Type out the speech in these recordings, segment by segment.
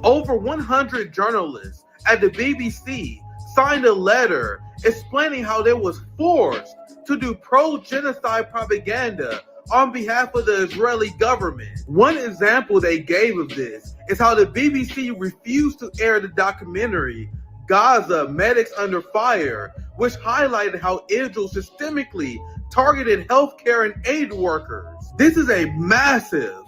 Over 100 journalists at the BBC signed a letter explaining how they was forced to do pro-genocide propaganda on behalf of the Israeli government. One example they gave of this is how the BBC refused to air the documentary Gaza, Medics Under Fire, which highlighted how Israel systemically targeted healthcare and aid workers. This is a massive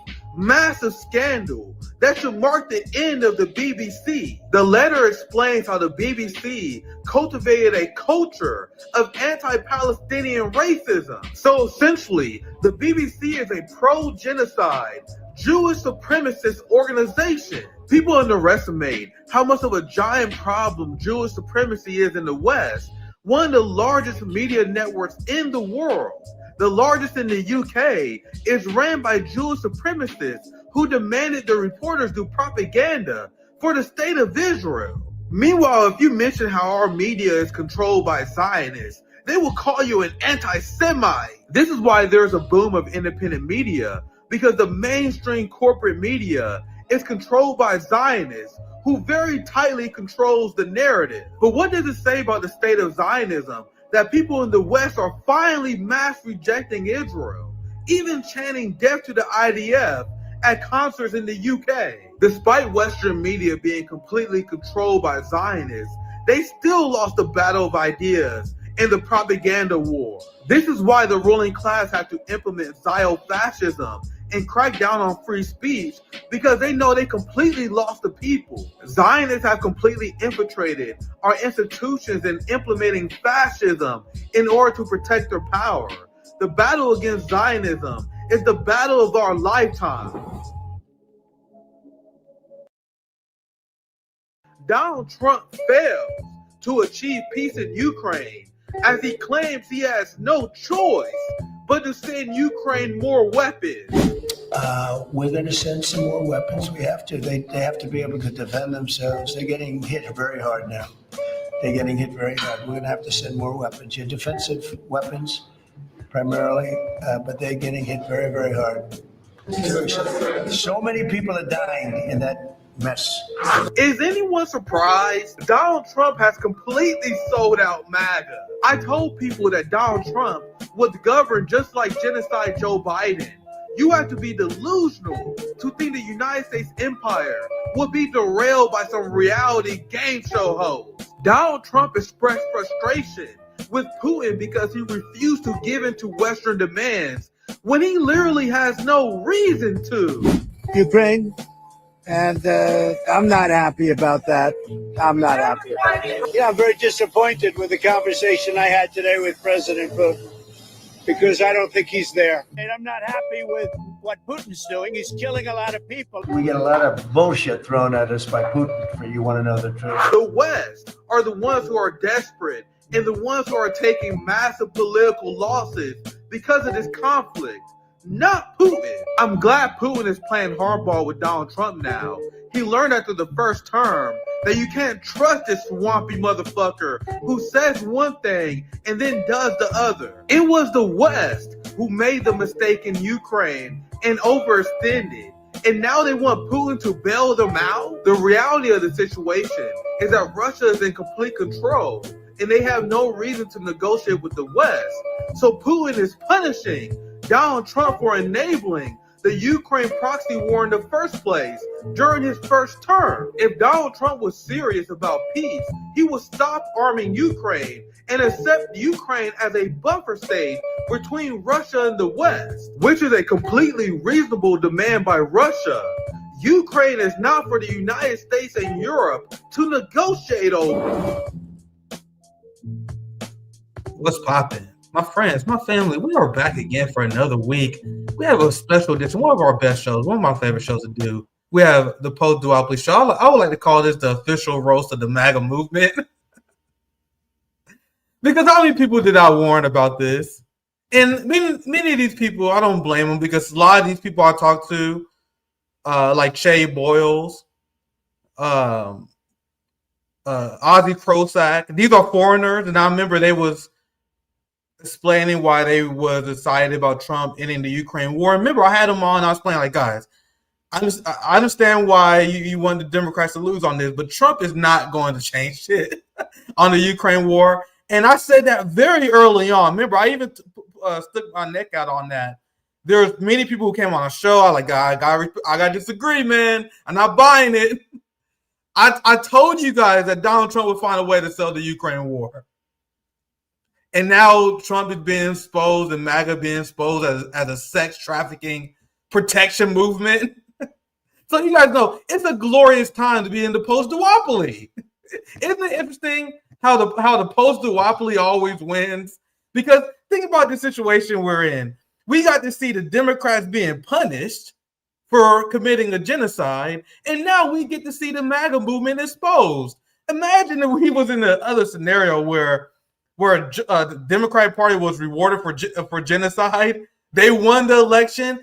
scandal that should mark the end of the BBC. The letter explains how the BBC cultivated a culture of anti-Palestinian racism. So essentially, the BBC is a pro-genocide, Jewish supremacist organization. People underestimate how much of a giant problem Jewish supremacy is in the West. One of the largest media networks in the world, the largest in the UK, is ran by Jewish supremacists who demanded the reporters do propaganda for the state of Israel. Meanwhile, if you mention how our media is controlled by Zionists, they will call you an anti-Semite. This is why there's a boom of independent media, because the mainstream corporate media is controlled by Zionists, who very tightly controls the narrative. But what does it say about the state of Zionism that people in the West are finally mass rejecting Israel, even chanting death to the IDF at concerts in the UK? Despite Western media being completely controlled by Zionists, they still lost the battle of ideas in the propaganda war. This is why the ruling class had to implement Zio-fascism and crack down on free speech, because they know they completely lost the people. Zionists have completely infiltrated our institutions and implementing fascism in order to protect their power. The battle against Zionism is the battle of our lifetime. Donald Trump fails to achieve peace in Ukraine as he claims he has no choice but to send Ukraine more weapons. We're going to send some more weapons. We have to. They have to be able to defend themselves. They're getting hit very hard now. They're getting hit very hard. We're going to have to send more weapons. Your defensive weapons, primarily, but they're getting hit very, very hard. So many people are dying in that mess. Is anyone surprised? Donald Trump has completely sold out MAGA. I told people that Donald Trump would govern just like genocide Joe Biden. You have to be delusional to think the United States empire will be derailed by some reality game show host. Donald Trump expressed frustration with Putin because he refused to give in to Western demands when he literally has no reason to. Ukraine, and I'm not happy about that. I'm not happy about that. Yeah, I'm very disappointed with the conversation I had today with President Putin, because I don't think he's there. And I'm not happy with what Putin's doing. He's killing a lot of people. We get a lot of bullshit thrown at us by Putin, for you want to know the truth. The West are the ones who are desperate and the ones who are taking massive political losses because of this conflict, not Putin. I'm glad Putin is playing hardball with Donald Trump now. He learned after the first term that you can't trust this swampy motherfucker who says one thing and then does the other. It was the West who made the mistake in Ukraine and overextended, and now they want Putin to bail them out. The reality of the situation is that Russia is in complete control and they have no reason to negotiate with the West. So Putin is punishing Donald Trump for enabling the Ukraine proxy war in the first place during his first term. If Donald Trump was serious about peace, he would stop arming Ukraine and accept Ukraine as a buffer state between Russia and the West, which is a completely reasonable demand by Russia. Ukraine is not for the United States and Europe to negotiate over. What's poppin'? My friends, my family, we are back again for another week. We have a special edition, one of our best shows, one of my favorite shows to do. We have the post-duopoly show. I would like to call this the official roast of the MAGA movement. Because how many people did I warn about this? And many of these people, I don't blame them, because a lot of these people I talk to, like Shay Boyles, Ozzy Prozac, these are foreigners, and I remember they was explaining why they was excited about Trump ending the Ukraine war. Remember, I had them on, I was playing like, guys, I understand why you want the Democrats to lose on this, but Trump is not going to change shit on the Ukraine war. And I said that very early on. Remember, I even stuck my neck out on that. There's many people who came on a show. I got disagree, man. I'm not buying it. I told you guys that Donald Trump would find a way to sell the Ukraine war. And now Trump is being exposed and MAGA being exposed as a sex trafficking protection movement. So you guys know it's a glorious time to be in the post-duopoly. Isn't it interesting how the post-duopoly always wins? Because think about the situation we're in. We got to see the Democrats being punished for committing a genocide, and now we get to see the MAGA movement exposed. Imagine if he was in the other scenario where the Democratic Party was rewarded for genocide. They won the election.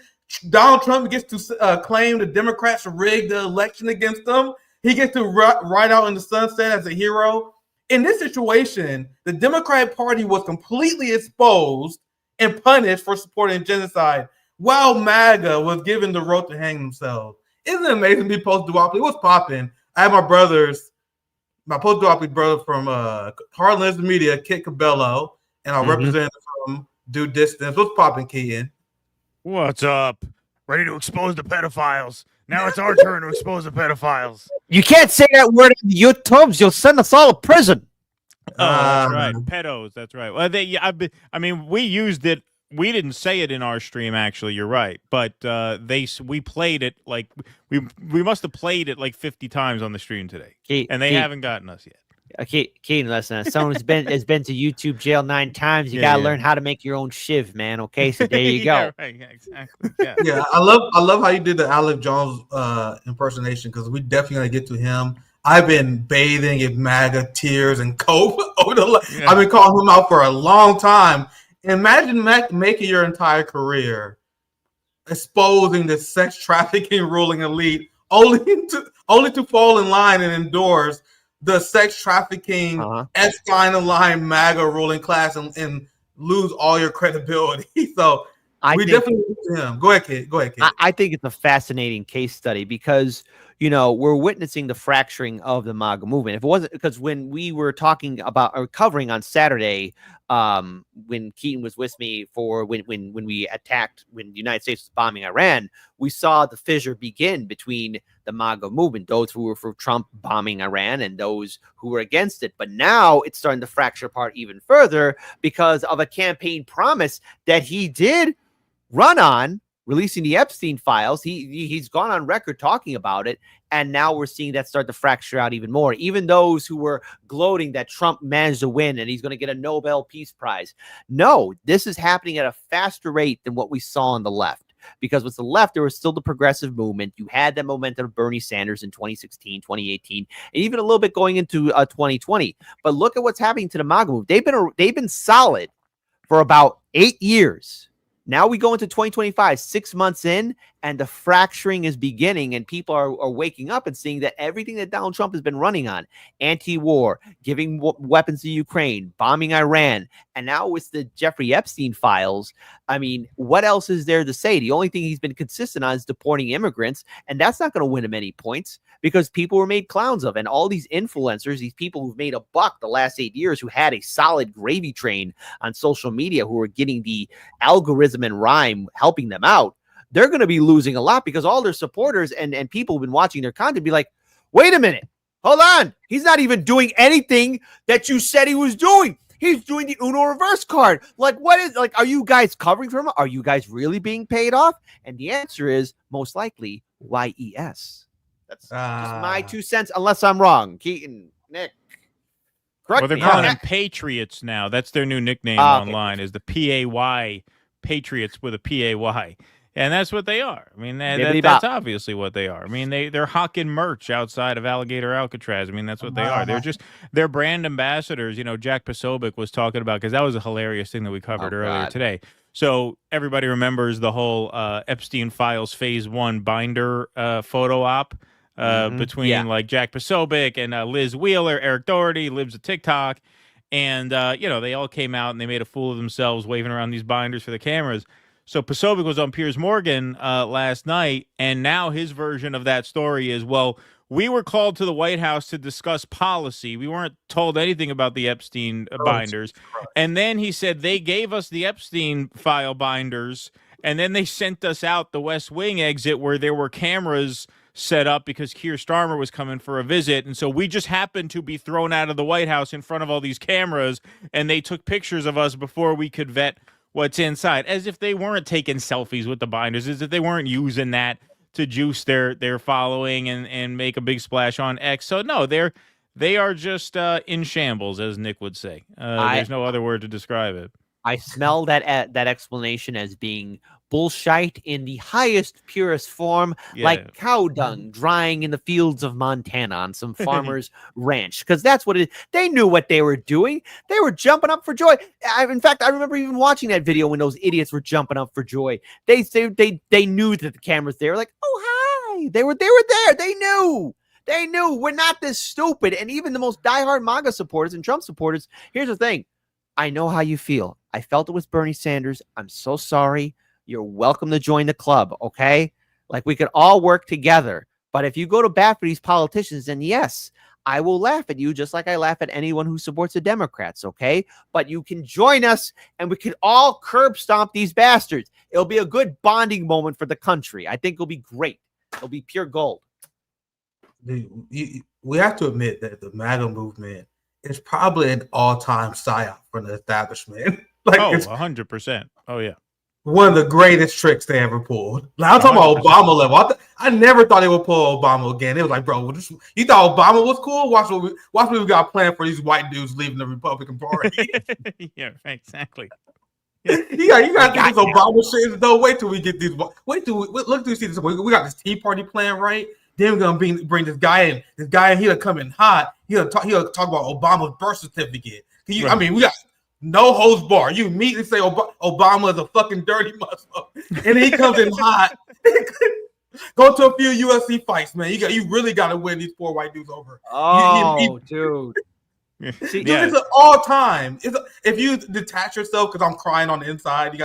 Donald Trump gets to claim the Democrats rigged the election against them. He gets to ride out in the sunset as a hero. In this situation, the Democratic Party was completely exposed and punished for supporting genocide, while MAGA was given the rope to hang themselves. Isn't it amazing to be post-duopoly? What's popping? I have my post-duopoly brother from Heartlands Media, Kit Cabello, and our representative from Dissidence. What's popping, Keaton? What's up? Ready to expose the pedophiles. Now it's our turn to expose the pedophiles. You can't say that word in the YouTubes. You'll send us all to prison. Oh, that's right. Pedos. That's right. Well, we used it. We didn't say it in our stream, actually. You're right, but we played it like we must have played it like 50 times on the stream today, and they haven't gotten us yet. Okay, Keaton, listen. Someone has been to YouTube jail 9 times. You gotta learn how to make your own shiv, man. Okay, so there you go. Right, exactly. Yeah. Yeah, I love how you did the Alex Jones impersonation, because we definitely gonna get to him. I've been bathing in MAGA Tears and Cope over I've been calling him out for a long time. Imagine making your entire career exposing the sex trafficking ruling elite, only to fall in line and endorse the sex trafficking EPSTEIN line MAGA ruling class and lose all your credibility. So we definitely need him. Go ahead, Kate. I think it's a fascinating case study because, we're witnessing the fracturing of the MAGA movement. If it wasn't because when we were talking about or covering on Saturday, when Keaton was with me for when we attacked, when the United States was bombing Iran, we saw the fissure begin between the MAGA movement, those who were for Trump bombing Iran and those who were against it. But now it's starting to fracture apart even further because of a campaign promise that he did run on, releasing the Epstein files. He's gone on record talking about it, and now we're seeing that start to fracture out even more. Even those who were gloating that Trump managed to win and he's going to get a Nobel Peace Prize. No, this is happening at a faster rate than what we saw on the left. Because with the left, there was still the progressive movement. You had that momentum of Bernie Sanders in 2016, 2018, and even a little bit going into 2020. But look at what's happening to the MAGA movement. They've been solid for about 8 years. Now we go into 2025, 6 months in, and the fracturing is beginning, and people are waking up and seeing that everything that Donald Trump has been running on, anti-war, giving weapons to Ukraine, bombing Iran, and now with the Jeffrey Epstein files, I mean, what else is there to say? The only thing he's been consistent on is deporting immigrants, and that's not going to win him any points because people were made clowns of, and all these influencers, these people who've made a buck the last 8 years, who had a solid gravy train on social media, who are getting the algorithm and rhyme helping them out, they're going to be losing a lot because all their supporters and people who've been watching their content be like, wait a minute, hold on. He's not even doing anything that you said he was doing. He's doing the Uno reverse card. Like, are you guys covering for him? Are you guys really being paid off? And the answer is most likely YES. That's just my 2 cents, unless I'm wrong. Keaton, Nick. Well, they're calling them PAYtriots now. That's their new nickname online, is the PAY, Patriots with a PAY. And that's what they are. I mean, that's obviously what they are. I mean, they're hawking merch outside of Alligator Alcatraz. I mean, that's what they are. They're brand ambassadors. Jack Posobiec was talking about, because that was a hilarious thing that we covered earlier today. So everybody remembers the whole Epstein Files Phase 1 binder photo op between like Jack Posobiec and Liz Wheeler, Eric Doherty, Libs of TikTok. And, they all came out and they made a fool of themselves waving around these binders for the cameras. So Posobiec was on Piers Morgan last night, and now his version of that story is, well, we were called to the White House to discuss policy. We weren't told anything about the Epstein binders. And then he said they gave us the Epstein file binders, and then they sent us out the West Wing exit where there were cameras set up because Keir Starmer was coming for a visit. And so we just happened to be thrown out of the White House in front of all these cameras, and they took pictures of us before we could vet what's inside, as if they weren't taking selfies with the binders, as if they weren't using that to juice their following and make a big splash on X. So no, they are just in shambles, as Nick would say. There's no other word to describe it. I smell that explanation as being bullshit in the highest, purest form, like cow dung drying in the fields of Montana on some farmer's ranch. Because that's what it is. They knew what they were doing. They were jumping up for joy. In fact, I remember even watching that video when those idiots were jumping up for joy. They knew that the cameras there. Like, oh hi, they were there. They knew. They knew we're not this stupid. And even the most diehard MAGA supporters and Trump supporters. Here's the thing. I know how you feel. I felt it with Bernie Sanders. I'm so sorry. You're welcome to join the club, okay? Like, we could all work together. But if you go to bat for these politicians, then yes, I will laugh at you just like I laugh at anyone who supports the Democrats, okay? But you can join us, and we can all curb stomp these bastards. It'll be a good bonding moment for the country. I think it'll be great. It'll be pure gold. We have to admit that the MAGA movement is probably an all-time psyop from the establishment. Like, it's 100%. Oh, yeah. One of the greatest tricks they ever pulled. Like, I'm talking about Obama level. I never thought they would pull Obama again. It was like, bro, you thought Obama was cool? Watch what we got planned for these white dudes leaving the Republican Party. Yeah, exactly. Yeah. you got this Obama shit. Though, wait till we get these. Look till we see this. We got this Tea Party plan, right? Then we're gonna bring this guy in. This guy, he'll come in hot. He'll talk about Obama's birth certificate. I mean, we got no holds bar. You immediately say Obama is a fucking dirty Muslim, and he comes in hot. Go to a few UFC fights, man. You really got to win these poor white dudes over. Oh, dude. See, it's an all time. If you detach yourself, because I'm crying on the inside,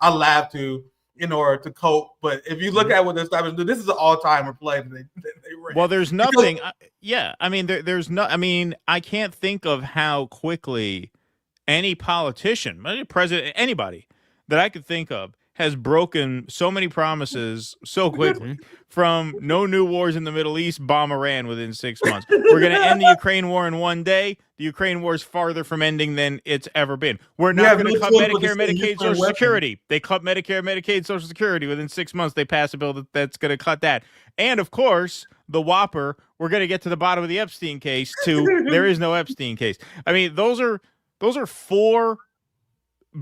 I laugh too in order to cope. But if you look at what the establishment do, this is an all timer play that they ran. Well, there's nothing. I mean, there's no. I mean, I can't think of how quickly any politician, any president, anybody that I could think of has broken so many promises so quickly. From no new wars in the Middle East, bomb Iran within 6 months. We're going to end the Ukraine war in one day. The Ukraine war is farther from ending than it's ever been. We're not going to cut Medicare, Medicaid, Social Security. They cut Medicare, Medicaid, Social Security. Within 6 months, they pass a bill that's going to cut that. And, of course, the whopper, we're going to get to the bottom of the Epstein case, too. There is no Epstein case. I mean, those are four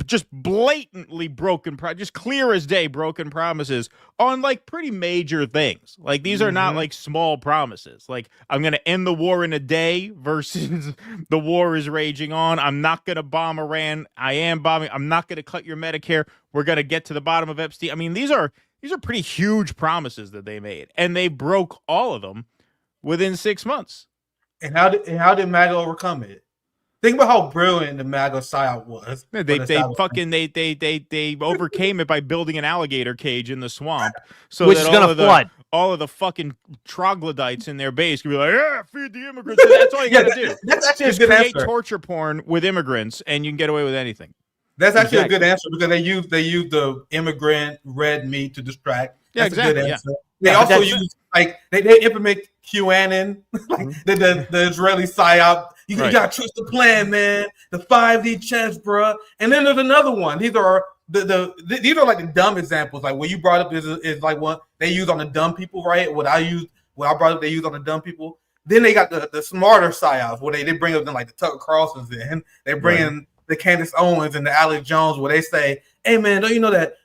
just blatantly broken, just clear as day broken promises on like pretty major things. Like these are not like small promises. Like I'm going to end the war in a day versus the war is raging on. I'm not going to bomb Iran. I am bombing. I'm not going to cut your Medicare. We're going to get to the bottom of Epstein. I mean, these are pretty huge promises that they made, and they broke all of them within 6 months. And how did MAGA overcome it? Think about how brilliant the MAGA psyop was. They overcame it by building an alligator cage in the swamp, so which is going to flood. All of the fucking troglodytes in their base could be like, yeah, feed the immigrants. That's all you got to do. That's actually just a good create answer. Torture porn with immigrants, and you can get away with anything. That's actually a good answer because they use the immigrant red meat to distract. That's a good answer. They also use they implement QAnon, like the Israeli psyop. You gotta trust the plan, man. The 5D chess, bro. And then there's another one. These are these are like the dumb examples. Like what you brought up is like what they use on the dumb people, right? What I brought up, they use on the dumb people. Then they got the smarter psyops where they bring up them like the Tucker Carlsons in. They bring in the Candace Owens and the Alex Jones where they say, "Hey, man, don't you know that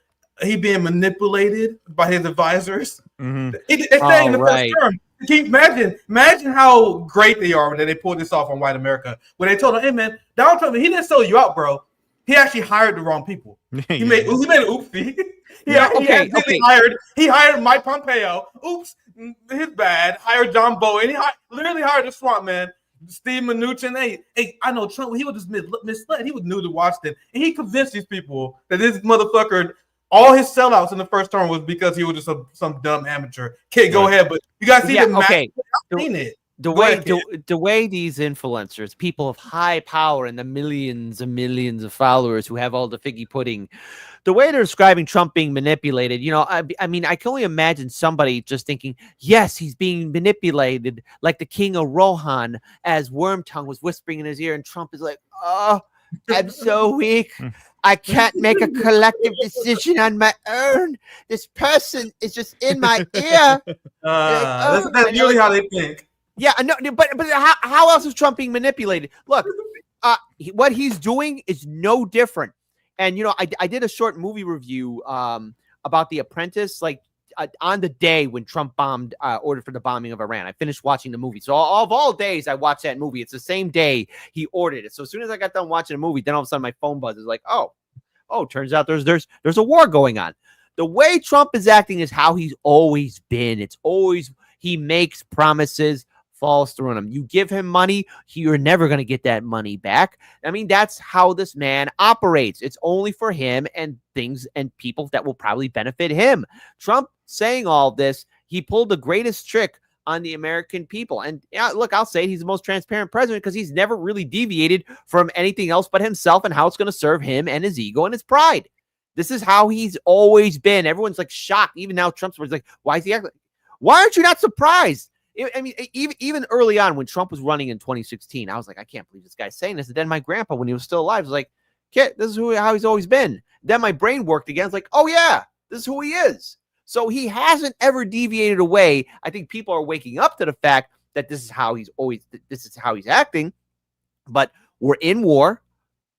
he being manipulated by his advisors?" It's saying the first term. Imagine how great they are when they pulled this off on white America. When they told him, "Hey man, Donald Trump, he didn't sell you out, bro. He actually hired the wrong people. He made an oopsie. He hired Mike Pompeo. Oops, his bad. Hired John Bolton. He literally hired the swamp man, Steve Mnuchin. Hey, I know Trump. He was just misled. He was new to Washington, and he convinced these people that this motherfucker All his sellouts in the first term was because he was just some dumb amateur. Okay, go ahead, but you guys see I've seen it. The way these influencers, people of high power and the millions and millions of followers who have all the figgy pudding, the way they're describing Trump being manipulated, I mean, I can only imagine somebody just thinking, yes, he's being manipulated like the king of Rohan, as Wormtongue was whispering in his ear, and Trump is like, oh, I'm so weak. I can't make a collective decision on my own. This person is just in my ear. That's really how they think. Yeah, no, but how else is Trump being manipulated? Look, what he's doing is no different. And I did a short movie review about The Apprentice, like on the day when Trump ordered for the bombing of Iran. I finished watching the movie, so of all days I watched that movie. It's the same day he ordered it. So as soon as I got done watching the movie, then all of a sudden my phone buzzes like, oh, turns out there's a war going on. The way Trump is acting is how he's always been. It's always he makes promises, falls through on him. You give him money, you're never going to get that money back. I mean, that's how this man operates. It's only for him and things and people that will probably benefit him. Trump saying all this, he pulled the greatest trick on the American people. And look, I'll say he's the most transparent president because he's never really deviated from anything else but himself and how it's going to serve him and his ego and his pride. This is how he's always been. Everyone's like shocked. Even now, Trump's like, why is he acting? Why aren't you not surprised? I mean, even early on when Trump was running in 2016, I was like, I can't believe this guy's saying this. And then my grandpa, when he was still alive, was like, kid, this is how he's always been. Then my brain worked again. It's like, oh yeah, this is who he is. So he hasn't ever deviated away. I think people are waking up to the fact that this is how he's acting. But we're in war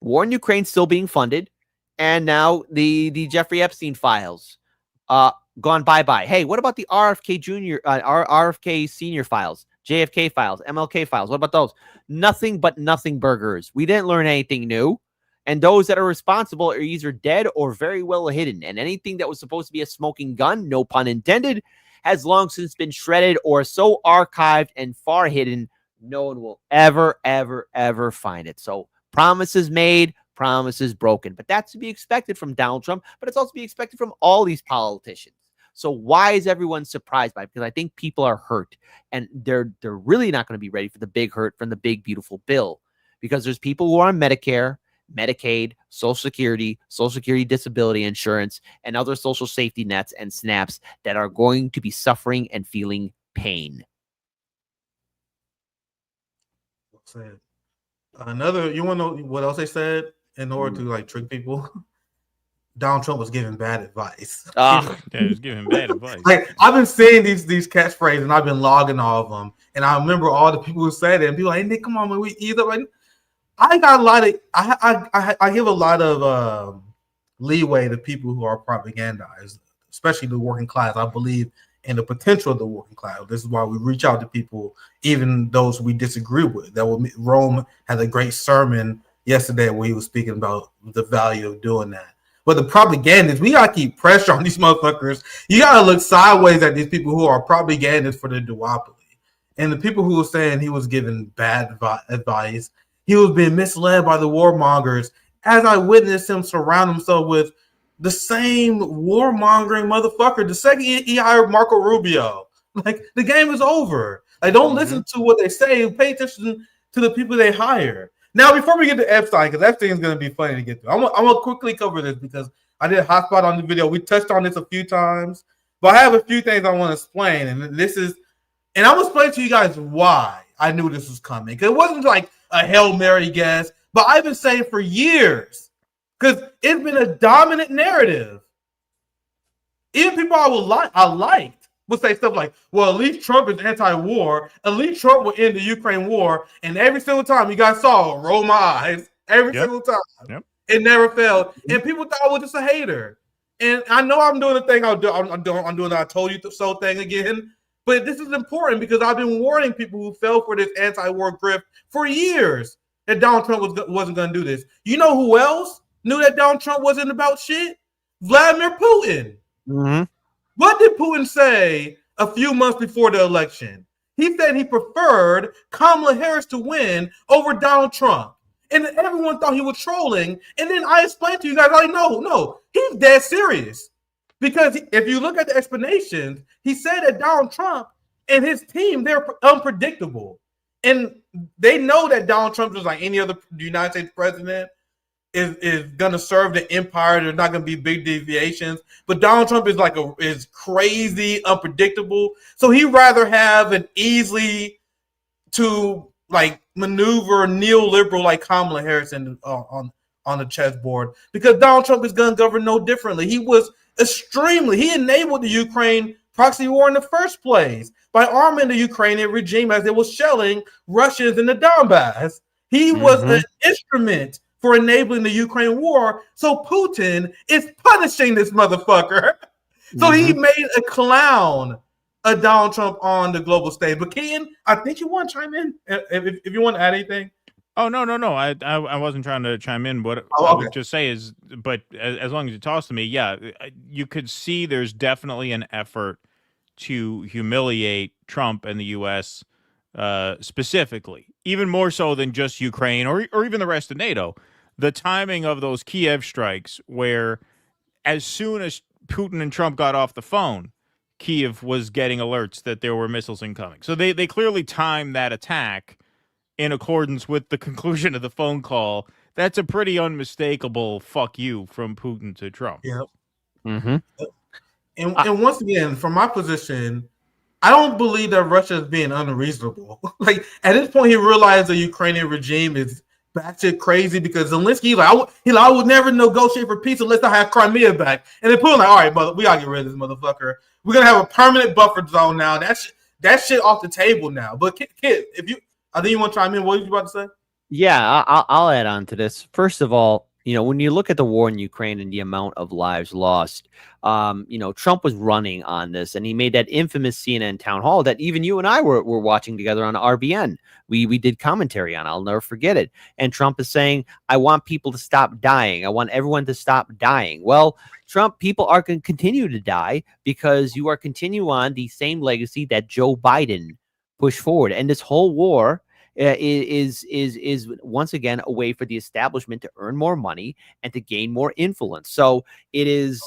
in Ukraine still being funded. And now the Jeffrey Epstein files, gone bye-bye. Hey, what about the RFK Jr., RFK Senior files, JFK files, MLK files? What about those? Nothing but nothing burgers. We didn't learn anything new. And those that are responsible are either dead or very well hidden. And anything that was supposed to be a smoking gun, no pun intended, has long since been shredded or so archived and far hidden, no one will ever, ever, ever find it. So promises made, promises broken. But that's to be expected from Donald Trump, but it's also to be expected from all these politicians. So why is everyone surprised by it? Because I think people are hurt, and they're really not going to be ready for the big hurt from the big, beautiful bill, because there's people who are on Medicare, Medicaid, Social Security disability insurance, and other social safety nets and snaps that are going to be suffering and feeling pain. You want to know what else they said in order to trick people? Donald Trump was giving bad advice. Yeah, he was giving bad advice. I've been seeing these catchphrases, and I've been logging all of them. And I remember all the people who said it. And people like, hey, Nick, come on, man, we either like. I got a lot of. I give a lot of leeway to people who are propagandized, especially the working class. I believe in the potential of the working class. This is why we reach out to people, even those we disagree with. Rome had a great sermon yesterday where he was speaking about the value of doing that. But the propagandists, we gotta keep pressure on these motherfuckers. You gotta look sideways at these people who are propagandists for the duopoly. And the people who were saying he was giving bad advice, he was being misled by the warmongers, as I witnessed him surround himself with the same warmongering motherfucker. The second he hired Marco Rubio, the game is over. Don't listen to what they say. Pay attention to the people they hire. Now, before we get to Epstein, because Epstein is going to be funny to get through, I'm going to quickly cover this because I did a hotspot on the video. We touched on this a few times, but I have a few things I want to explain. And I'm going to explain to you guys why I knew this was coming. Because it wasn't like a Hail Mary guess, but I've been saying for years, because it's been a dominant narrative. Even people I liked would say stuff like, well, at least Trump is anti-war. At least Trump will end the Ukraine war. And every single time you guys saw, roll my eyes. Every single time. Yep. It never failed. And people thought I was just a hater. And I know I'm doing the thing I'm doing the I told you so thing again. But this is important because I've been warning people who fell for this anti-war grift for years that Donald Trump wasn't going to do this. You know who else knew that Donald Trump wasn't about shit? Vladimir Putin. Mm-hmm. What did Putin say a few months before the election? He said he preferred Kamala Harris to win over Donald Trump. And everyone thought he was trolling. And then I explained to you guys, like, no, he's dead serious. Because if you look at the explanations, he said that Donald Trump and his team, they're unpredictable. And they know that Donald Trump is like any other United States president, is going to serve the empire. There's not going to be big deviations. But Donald Trump is crazy, unpredictable. So he'd rather have an easily to like maneuver neoliberal like Kamala Harris on the chessboard, because Donald Trump is going to govern no differently. He enabled the Ukraine proxy war in the first place by arming the Ukrainian regime as it was shelling Russians in the Donbass. He was an instrument for enabling the Ukraine war. So Putin is punishing this motherfucker. So he made a clown of Donald Trump on the global stage. But Ken, I think you want to chime in if you want to add anything. Oh, no. I wasn't trying to chime in. What I would just say is, but as long as you toss to me, yeah, you could see there's definitely an effort to humiliate Trump and the U.S. Specifically, even more so than just Ukraine or even the rest of NATO. The timing of those Kiev strikes, where as soon as Putin and Trump got off the phone, Kiev was getting alerts that there were missiles incoming. So they clearly timed that attack in accordance with the conclusion of the phone call. That's a pretty unmistakable fuck you from Putin to Trump. Yep. And once again, from my position, I don't believe that Russia is being unreasonable. Like at this point, he realized the Ukrainian regime is batshit crazy, because Zelensky I would never negotiate for peace unless I have Crimea back. And then Putin all right, brother, we gotta get rid of this motherfucker. We're gonna have a permanent buffer zone now. That shit off the table now. But Kid, I think you want to chime in. What were you about to say? Yeah, I'll add on to this. First of all, when you look at the war in Ukraine and the amount of lives lost, Trump was running on this, and he made that infamous CNN town hall that even you and I were watching together on RBN. We did commentary on. I'll never forget it. And Trump is saying, I want people to stop dying. I want everyone to stop dying. Well, Trump, people are going to continue to die because you are continue on the same legacy that Joe Biden pushed forward. And this whole war is once again a way for the establishment to earn more money and to gain more influence. So it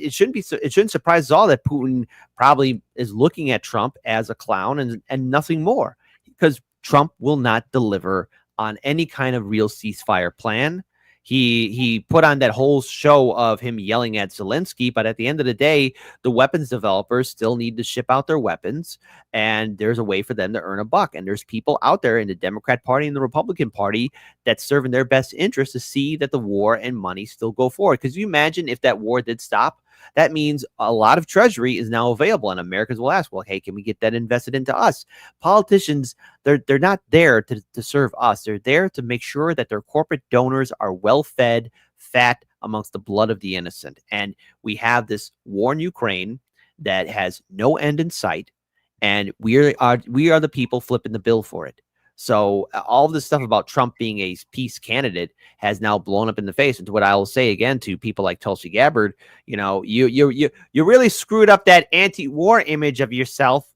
shouldn't surprise us all that Putin probably is looking at Trump as a clown and nothing more, because Trump will not deliver on any kind of real ceasefire plan. He put on that whole show of him yelling at Zelensky, but at the end of the day, the weapons developers still need to ship out their weapons, and there's a way for them to earn a buck. And there's people out there in the Democrat Party and the Republican Party that's serving their best interest to see that the war and money still go forward. Because you imagine if that war did stop, that means a lot of treasury is now available, and Americans will ask, well, hey, can we get that invested into us? Politicians, they're not there to serve us. They're there to make sure that their corporate donors are well-fed, fat amongst the blood of the innocent. And we have this war in Ukraine that has no end in sight, and we are the people flipping the bill for it. So all this stuff about Trump being a peace candidate has now blown up in the face. And what I will say again to people like Tulsi Gabbard, you really screwed up that anti-war image of yourself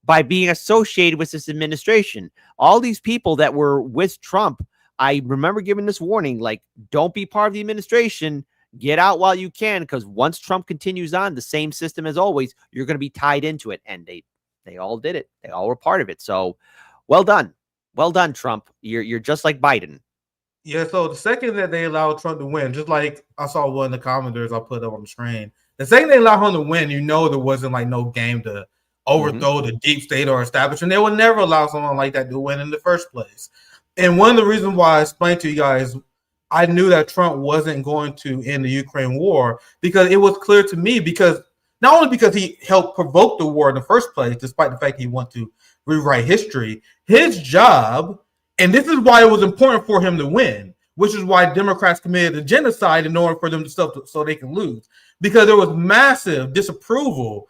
by being associated with this administration. All these people that were with Trump, I remember giving this warning, like, don't be part of the administration. Get out while you can, because once Trump continues on the same system as always, you're going to be tied into it. And they all did it. They all were part of it. So well done. Well done, Trump. You're just like Biden. Yeah, so the second that they allowed Trump to win, just like I saw one of the commenters I put up on the screen, the second they allowed him to win, there wasn't like no game to overthrow the deep state or establishment. They would never allow someone like that to win in the first place. And one of the reasons why I explained to you guys, I knew that Trump wasn't going to end the Ukraine war, because it was clear to me, because not only because he helped provoke the war in the first place, despite the fact he wanted to rewrite history, his job, and this is why it was important for him to win, which is why Democrats committed a genocide in order for them to so they can lose, because there was massive disapproval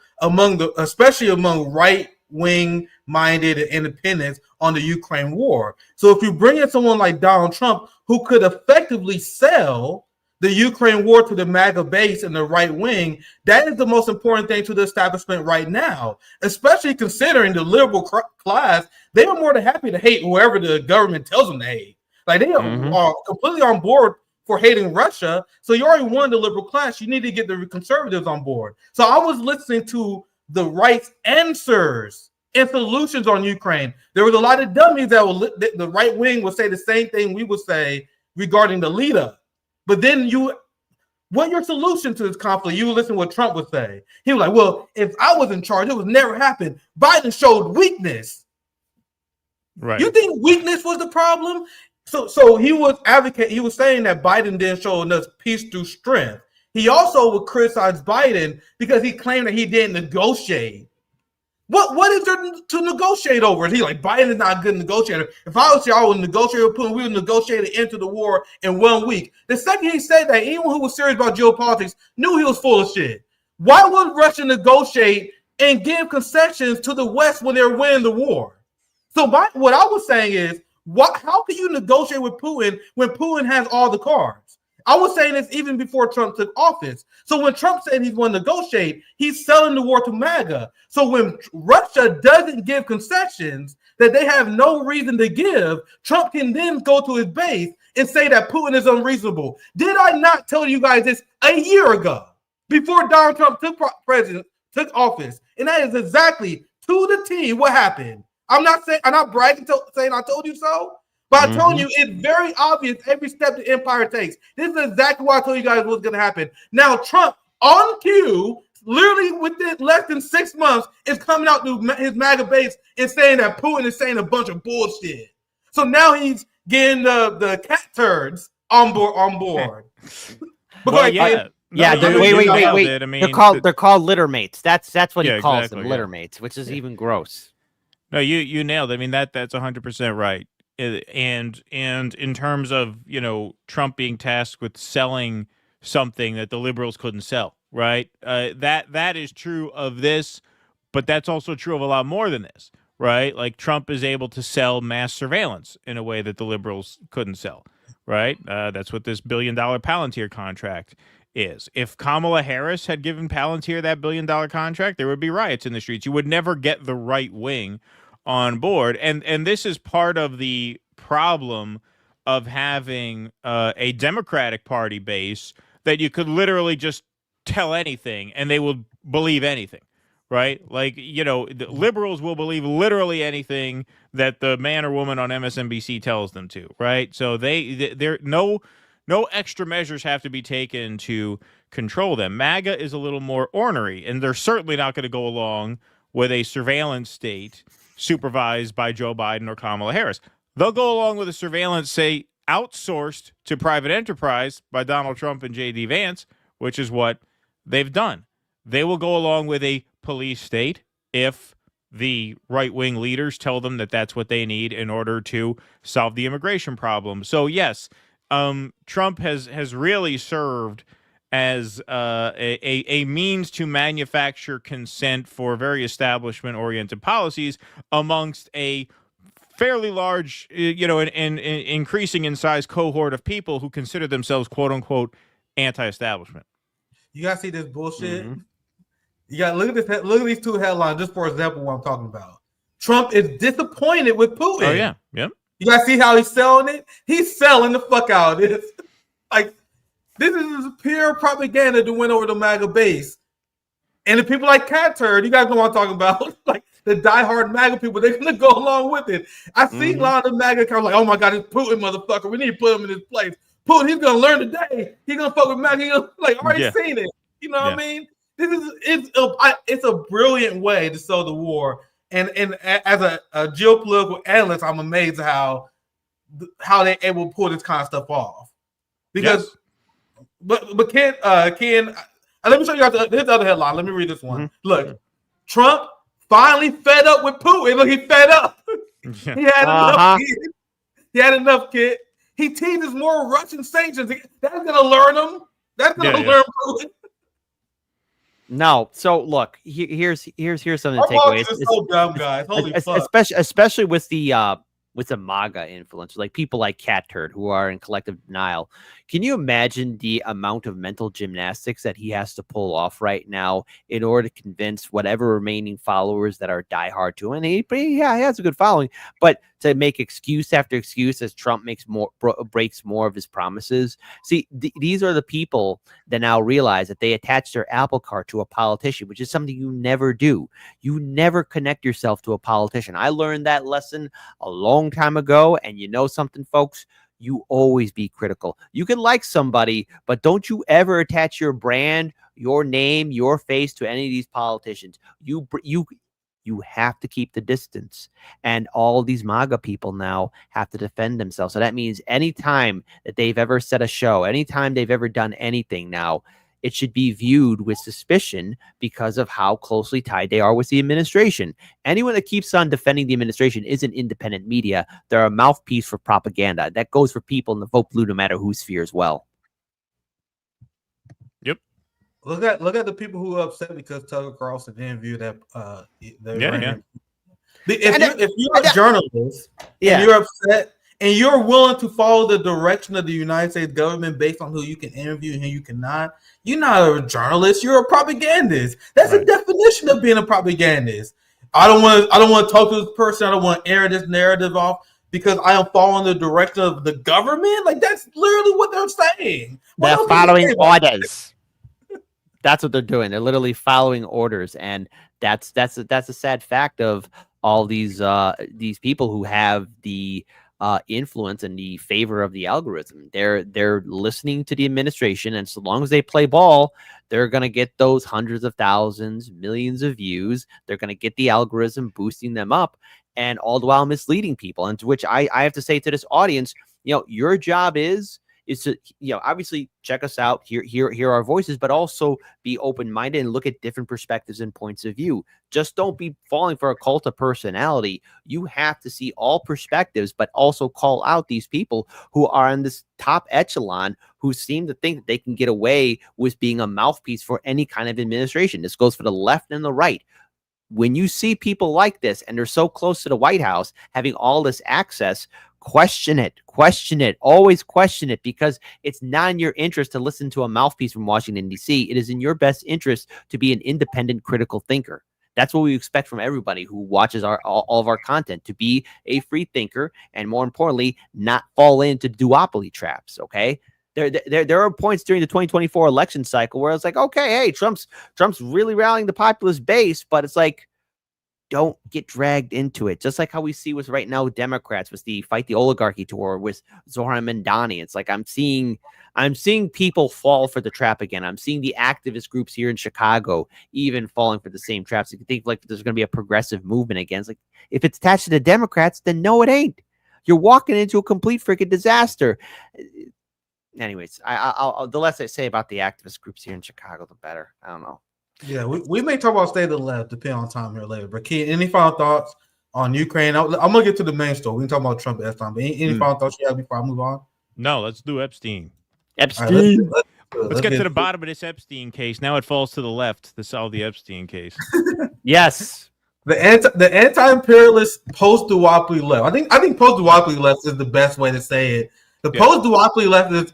especially among right-wing minded independents on the Ukraine war. So if you bring in someone like Donald Trump, who could effectively sell the Ukraine war to the MAGA base and the right wing, that is the most important thing to the establishment right now, especially considering the liberal class. They are more than happy to hate whoever the government tells them to hate. Like they are completely on board for hating Russia. So you already won the liberal class. You need to get the conservatives on board. So I was listening to the right's answers and solutions on Ukraine. There was a lot of dummies that the right wing would say the same thing we would say regarding the leader. But then what your solution to this conflict? You listen to what Trump would say. He was like, well, if I was in charge, it would never happen. Biden showed weakness. Right. You think weakness was the problem? So he was he was saying that Biden didn't show enough peace through strength. He also would criticize Biden because he claimed that he didn't negotiate. What is there to negotiate over? Is he like, Biden is not a good negotiator? If I was here, I would negotiate with Putin. We would negotiate it into the war in 1 week. The second he said that, anyone who was serious about geopolitics knew he was full of shit. Why would Russia negotiate and give concessions to the West when they're winning the war? So what I was saying is, how can you negotiate with Putin when Putin has all the cards? I was saying this even before Trump took office. So when Trump said he's going to negotiate, he's selling the war to MAGA. So when Russia doesn't give concessions that they have no reason to give, Trump can then go to his base and say that Putin is unreasonable. Did I not tell you guys this a year ago, before Donald Trump took office? And that is exactly to the T what happened. I'm not bragging saying I told you so. But I'm telling you, it's very obvious every step the empire takes. This is exactly why I told you guys what's going to happen. Now, Trump, on cue, literally within less than 6 months, is coming out to his MAGA base and saying that Putin is saying a bunch of bullshit. So now he's getting the cat turds on board. Well, wait. I mean, they're called litter mates. That's what he calls them, litter mates, which is even gross. No, you nailed it. I mean, that's 100% right. And in terms of, Trump being tasked with selling something that the liberals couldn't sell, right? That is true of this, but that's also true of a lot more than this, right? Like Trump is able to sell mass surveillance in a way that the liberals couldn't sell, right? That's what this $1 billion Palantir contract is. If Kamala Harris had given Palantir that $1 billion contract, there would be riots in the streets. You would never get the right wing on board, and this is part of the problem of having a Democratic Party base that you could literally just tell anything and they will believe anything, right? Like, the liberals will believe literally anything that the man or woman on MSNBC tells them to, right? So they're no extra measures have to be taken to control them. MAGA is a little more ornery, and they're certainly not going to go along with a surveillance state supervised by Joe Biden or Kamala Harris. They'll go along with a surveillance, say, outsourced to private enterprise by Donald Trump and J.D. Vance, which is what they've done. They will go along with a police state if the right-wing leaders tell them that that's what they need in order to solve the immigration problem. So, yes, Trump has really served as a means to manufacture consent for very establishment-oriented policies amongst a fairly large, and increasing in size cohort of people who consider themselves "quote-unquote" anti-establishment. You guys see this bullshit? You got look at these two headlines just for example what I'm talking about. Trump is disappointed with Putin. Oh yeah, yep. You guys see how he's selling it? He's selling the fuck out of this. Like, this is pure propaganda to win over the MAGA base. And the people like Cat Turd, you guys know what I'm talking about. Like the diehard MAGA people, they're gonna go along with it. I see a lot of MAGA accounts like, oh my God, it's Putin, motherfucker. We need to put him in his place. Putin, he's gonna learn today. He's gonna fuck with MAGA. He's gonna, I already seen it. You know what I mean? It's a brilliant way to sow the war. And as a geopolitical analyst, I'm amazed at how they're able to pull this kind of stuff off. Because, but Ken, let me show you here's the other headline. Let me read this one. Look, Trump finally fed up with Putin. Look, he fed up. He had enough. He had enough, kid. He teases more Russian sanctions. That's gonna learn him. That's gonna learn Putin. No, so look, here's something to take away. It's so dumb, guys. Holy fuck. Especially with the with a MAGA influence, like people like Cat Turd who are in collective denial. Can you imagine the amount of mental gymnastics that he has to pull off right now in order to convince whatever remaining followers that are diehard to him? And he has a good following, but to make excuse after excuse as Trump breaks more of his promises. See, these are the people that now realize that they attach their apple cart to a politician, which is something you never do. You never connect yourself to a politician. I learned that lesson a long time ago, and you know something, folks? You always be critical. You can like somebody, but don't you ever attach your brand, your name, your face to any of these politicians. You have to keep the distance. And all these MAGA people now have to defend themselves. So that means anytime that they've ever set a show, anytime they've ever done anything now, it should be viewed with suspicion because of how closely tied they are with the administration. Anyone that keeps on defending the administration isn't independent media. They're a mouthpiece for propaganda. That goes for people in the vote blue, no matter whose sphere as well. Yep. Look at the people who are upset because Tucker Carlson interviewed that. If you're a journalist and you're upset and you're willing to follow the direction of the United States government based on who you can interview and who you cannot, you're not a journalist. You're a propagandist. That's the definition of being a propagandist. I don't want to talk to this person. I don't want to air this narrative off because I am following the direction of the government. Like, that's literally what they're saying. They're following orders. That's what they're doing. They're literally following orders, and that's a sad fact of all these people who have the influence and the favor of the algorithm. They're listening to the administration, and so long as they play ball, they're going to get those hundreds of thousands, millions of views. They're going to get the algorithm boosting them up, and all the while misleading people. And to which I have to say to this audience, your job is to, obviously check us out, hear our voices, but also be open-minded and look at different perspectives and points of view. Just don't be falling for a cult of personality. You have to see all perspectives, but also call out these people who are in this top echelon who seem to think that they can get away with being a mouthpiece for any kind of administration. This goes for the left and the right. When you see people like this and they're so close to the White House having all this access, question it, always question it, because it's not in your interest to listen to a mouthpiece from Washington, D.C. It is in your best interest to be an independent, critical thinker. That's what we expect from everybody who watches all of our content, to be a free thinker and, more importantly, not fall into duopoly traps, okay? There are points during the 2024 election cycle where it's like, okay, hey, Trump's really rallying the populist base, but it's like, don't get dragged into it. Just like how we see with right now Democrats with the Fight the Oligarchy tour with Zohran Mamdami. It's like I'm seeing people fall for the trap again. I'm seeing the activist groups here in Chicago even falling for the same traps. You can think like there's going to be a progressive movement again. It's like, if it's attached to the Democrats, then no, it ain't. You're walking into a complete freaking disaster. Anyways, I'll the less I say about the activist groups here in Chicago, the better. I don't know. Yeah, we may talk about state of the left, depending on time here later. But Key, any final thoughts on Ukraine? I'm gonna get to the main story. We can talk about Trump at time. But any final thoughts you have before I move on? No, let's do Epstein. Epstein. Right, let's get to the bottom of this Epstein case. Now it falls to the left to solve the Epstein case. Yes. The anti-imperialist post-duopoly left. I think post-duopoly left is the best way to say it. The post-duopoly left is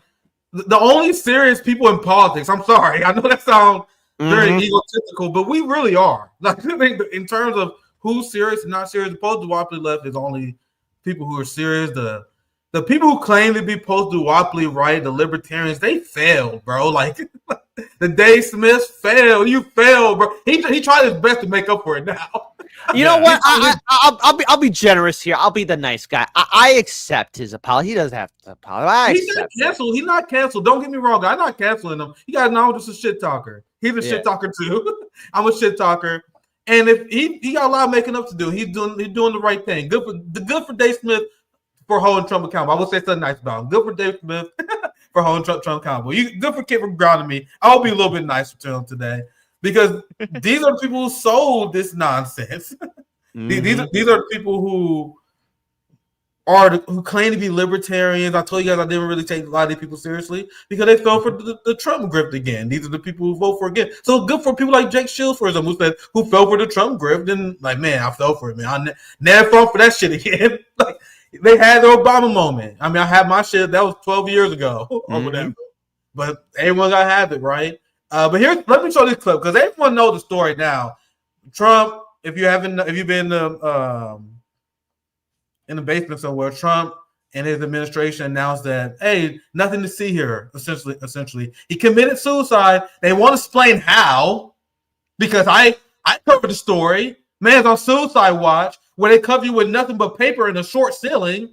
the only serious people in politics. I'm sorry, I know that sounds very egotistical, but we really are. Like, I think in terms of who's serious and not serious, the post-duopoly left is only people who are serious. The people who claim to be post-duopoly right, the libertarians, they failed, bro. Like the Dave Smith failed. You failed, bro. He tried his best to make up for it now. You know what? I'll be generous here. I'll be the nice guy. I accept his apology. He doesn't have to apologize. He's not canceled. He's not canceled. Don't get me wrong. I'm not canceling him. You guys know I'm just a shit talker. He's a shit talker too. I'm a shit talker. And if he got a lot of making up to do, he's doing the right thing. Good for Dave Smith for holding Trump accountable. I will say something nice about him. Good for Dave Smith for holding Trump accountable. Good for Kit for grounding me. I'll be a little bit nicer to him today, because these are the people who sold this nonsense. These are the people who claim to be libertarians. I told you guys I didn't really take a lot of these people seriously because they fell for the Trump grift again. These are the people who vote for again. So good for people like Jake Shields, for example, who fell for the Trump grift. And like, man, I fell for it, man. I never fell for that shit again. Like, They had the Obama moment. I mean, I had my shit. That was 12 years ago or whatever. But everyone got to have it, right? But let me show this clip because everyone knows the story now. Trump, if you've been in the basement somewhere, Trump and his administration announced that, hey, nothing to see here, essentially. He committed suicide. They won't explain how, because I covered the story. Man's on suicide watch, where they cover you with nothing but paper and a short ceiling.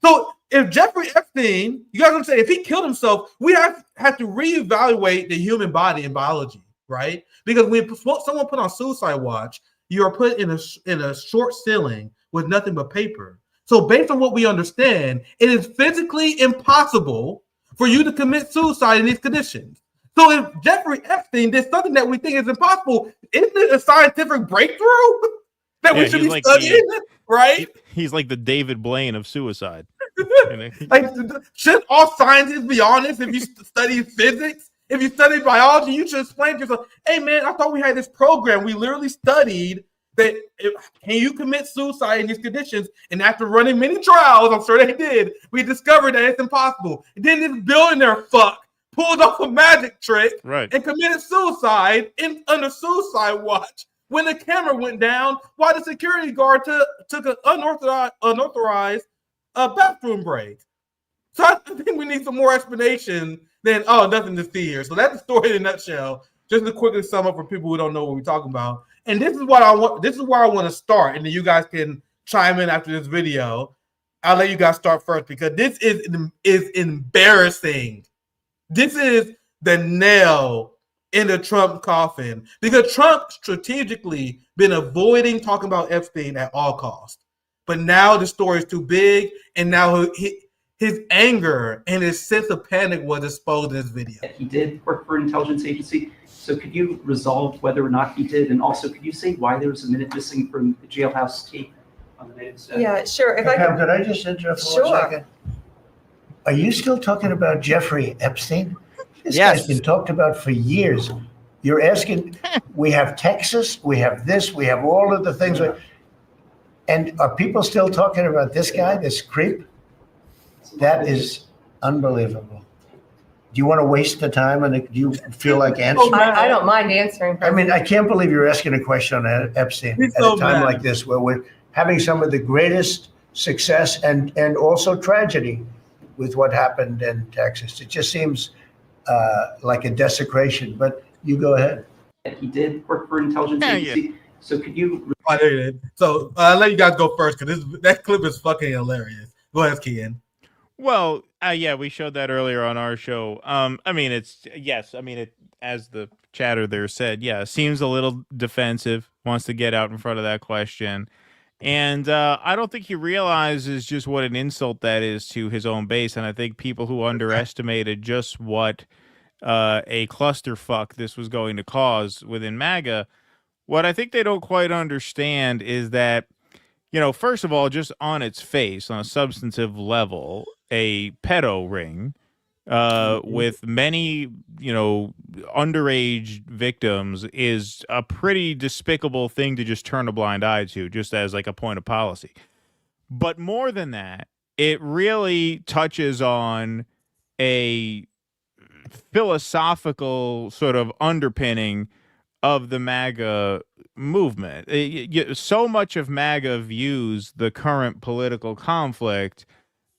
So if Jeffrey Epstein, you guys understand, if he killed himself, we have to reevaluate the human body and biology, right? Because when someone put on suicide watch, you are put in a short ceiling with nothing but paper. So based on what we understand, it is physically impossible for you to commit suicide in these conditions. So if Jeffrey Epstein did something that we think is impossible, isn't it a scientific breakthrough that we should be studying, right? He's like the David Blaine of suicide. Like, should all scientists be honest? If you study physics, if you study biology, you should explain to yourself, hey man, I thought we had this program. We literally studied that can you commit suicide in these conditions? And after running many trials, I'm sure they did, we discovered that it's impossible. And then this billionaire fuck pulled off a magic trick and committed suicide under suicide watch when the camera went down while the security guard took an unauthorized bathroom break. So I think we need some more explanation than, nothing to see here. So that's the story in a nutshell. Just to quickly sum up for people who don't know what we're talking about. And this is what I want. This is where I want to start, and then you guys can chime in after this video. I'll let you guys start first because this is embarrassing. This is the nail in the Trump coffin because Trump strategically been avoiding talking about Epstein at all costs. But now the story is too big, and now his anger and his sense of panic was exposed in this video. He did work for an intelligence agency. So could you resolve whether or not he did? And also, could you say why there was a minute missing from the jailhouse tape on the night of the staff? Yeah, sure. If Could I just interrupt for 1 second? Are you still talking about Jeffrey Epstein? This guy's been talked about for years. You're asking, we have Texas, we have this, we have all of the things. And are people still talking about this guy, this creep? That is unbelievable. Do you want to waste the time and do you feel like answering? I don't mind answering. I mean, I can't believe you're asking a question on Epstein at a time like this where we're having some of the greatest success and also tragedy with what happened in Texas. It just seems like a desecration, but you go ahead. He did work for an intelligence agency. So could you? So I'll let you guys go first because that clip is fucking hilarious. Go ahead, Kian. Well, yeah, we showed that earlier on our show. I mean, as the chatter there said, yeah, seems a little defensive, wants to get out in front of that question. And I don't think he realizes just what an insult that is to his own base. And I think people who underestimated just what a clusterfuck this was going to cause within MAGA, what I think they don't quite understand is that, first of all, just on its face, on a substantive level, a pedo ring with many, underage victims is a pretty despicable thing to just turn a blind eye to, just as like a point of policy. But more than that, it really touches on a philosophical sort of underpinning of the MAGA movement. So much of MAGA views the current political conflict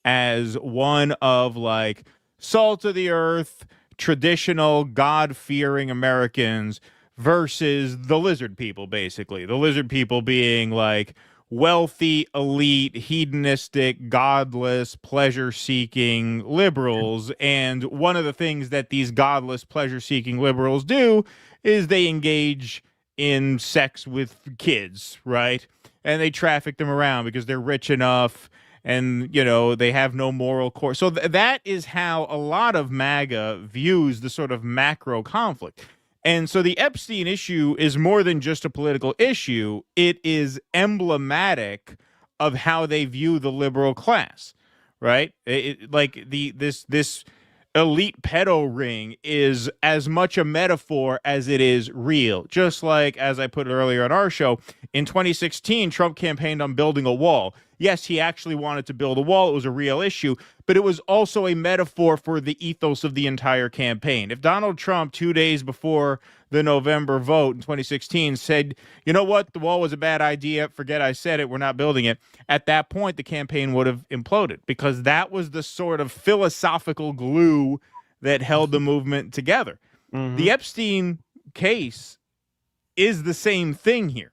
as one of like salt of the earth, traditional God-fearing Americans versus the lizard people, basically. The lizard people being like wealthy, elite, hedonistic, godless, pleasure-seeking liberals. And one of the things that these godless, pleasure-seeking liberals do is they engage in sex with kids, right? And they traffic them around because they're rich enough and, they have no moral core. So that is how a lot of MAGA views the sort of macro conflict. And so the Epstein issue is more than just a political issue. It is emblematic of how they view the liberal class, right? This elite pedo ring is as much a metaphor as it is real. Just like, as I put earlier on our show, in 2016, Trump campaigned on building a wall. Yes, he actually wanted to build a wall. It was a real issue, but it was also a metaphor for the ethos of the entire campaign. If Donald Trump, 2 days before the November vote in 2016, said, you know what, the wall was a bad idea, forget I said it, we're not building it, at that point, the campaign would have imploded, because that was the sort of philosophical glue that held the movement together. The Epstein case is the same thing here.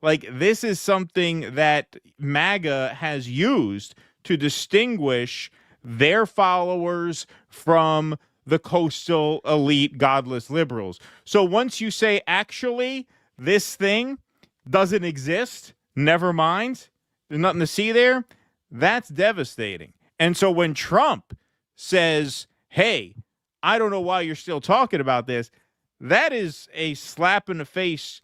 Like, this is something that MAGA has used to distinguish their followers from the coastal elite godless liberals. So once you say, actually, this thing doesn't exist, never mind, there's nothing to see there, that's devastating. And so when Trump says, hey, I don't know why you're still talking about this, that is a slap in the face,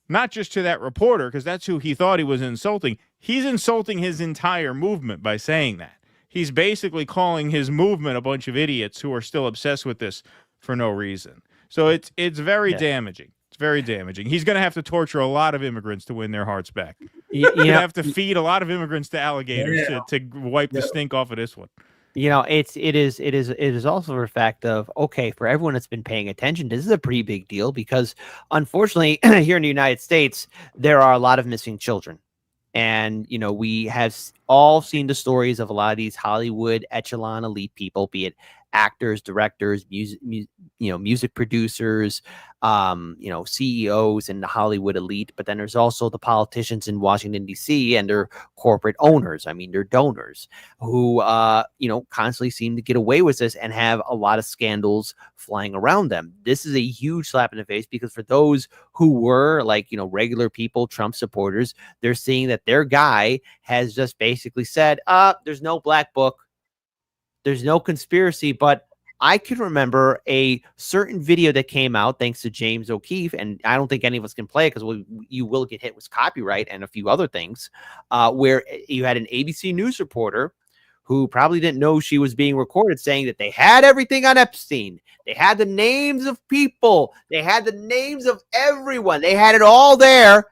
not just to that reporter, because that's who he thought he was insulting. He's insulting his entire movement by saying that. He's basically calling his movement a bunch of idiots who are still obsessed with this for no reason. So it's very damaging. It's very damaging. He's going to have to torture a lot of immigrants to win their hearts back. He's going to have to feed a lot of immigrants to alligators to wipe the stink off of this one. You know, it is also a fact of, okay, for everyone that's been paying attention, this is a pretty big deal, because unfortunately here in the United States, there are a lot of missing children. And, you know, we have all seen the stories of a lot of these Hollywood echelon elite people, be it actors, directors, music producers, CEOs in the Hollywood elite. But then there's also the politicians in Washington, D.C. and their corporate owners. I mean, their donors who, constantly seem to get away with this and have a lot of scandals flying around them. This is a huge slap in the face, because for those who were regular people, Trump supporters, they're seeing that their guy has just basically said, there's no black book. There's no conspiracy. But I can remember a certain video that came out thanks to James O'Keefe, and I don't think any of us can play it because you will get hit with copyright and a few other things, where you had an ABC News reporter who probably didn't know she was being recorded, saying that they had everything on Epstein. They had the names of people. They had the names of everyone. They had it all there.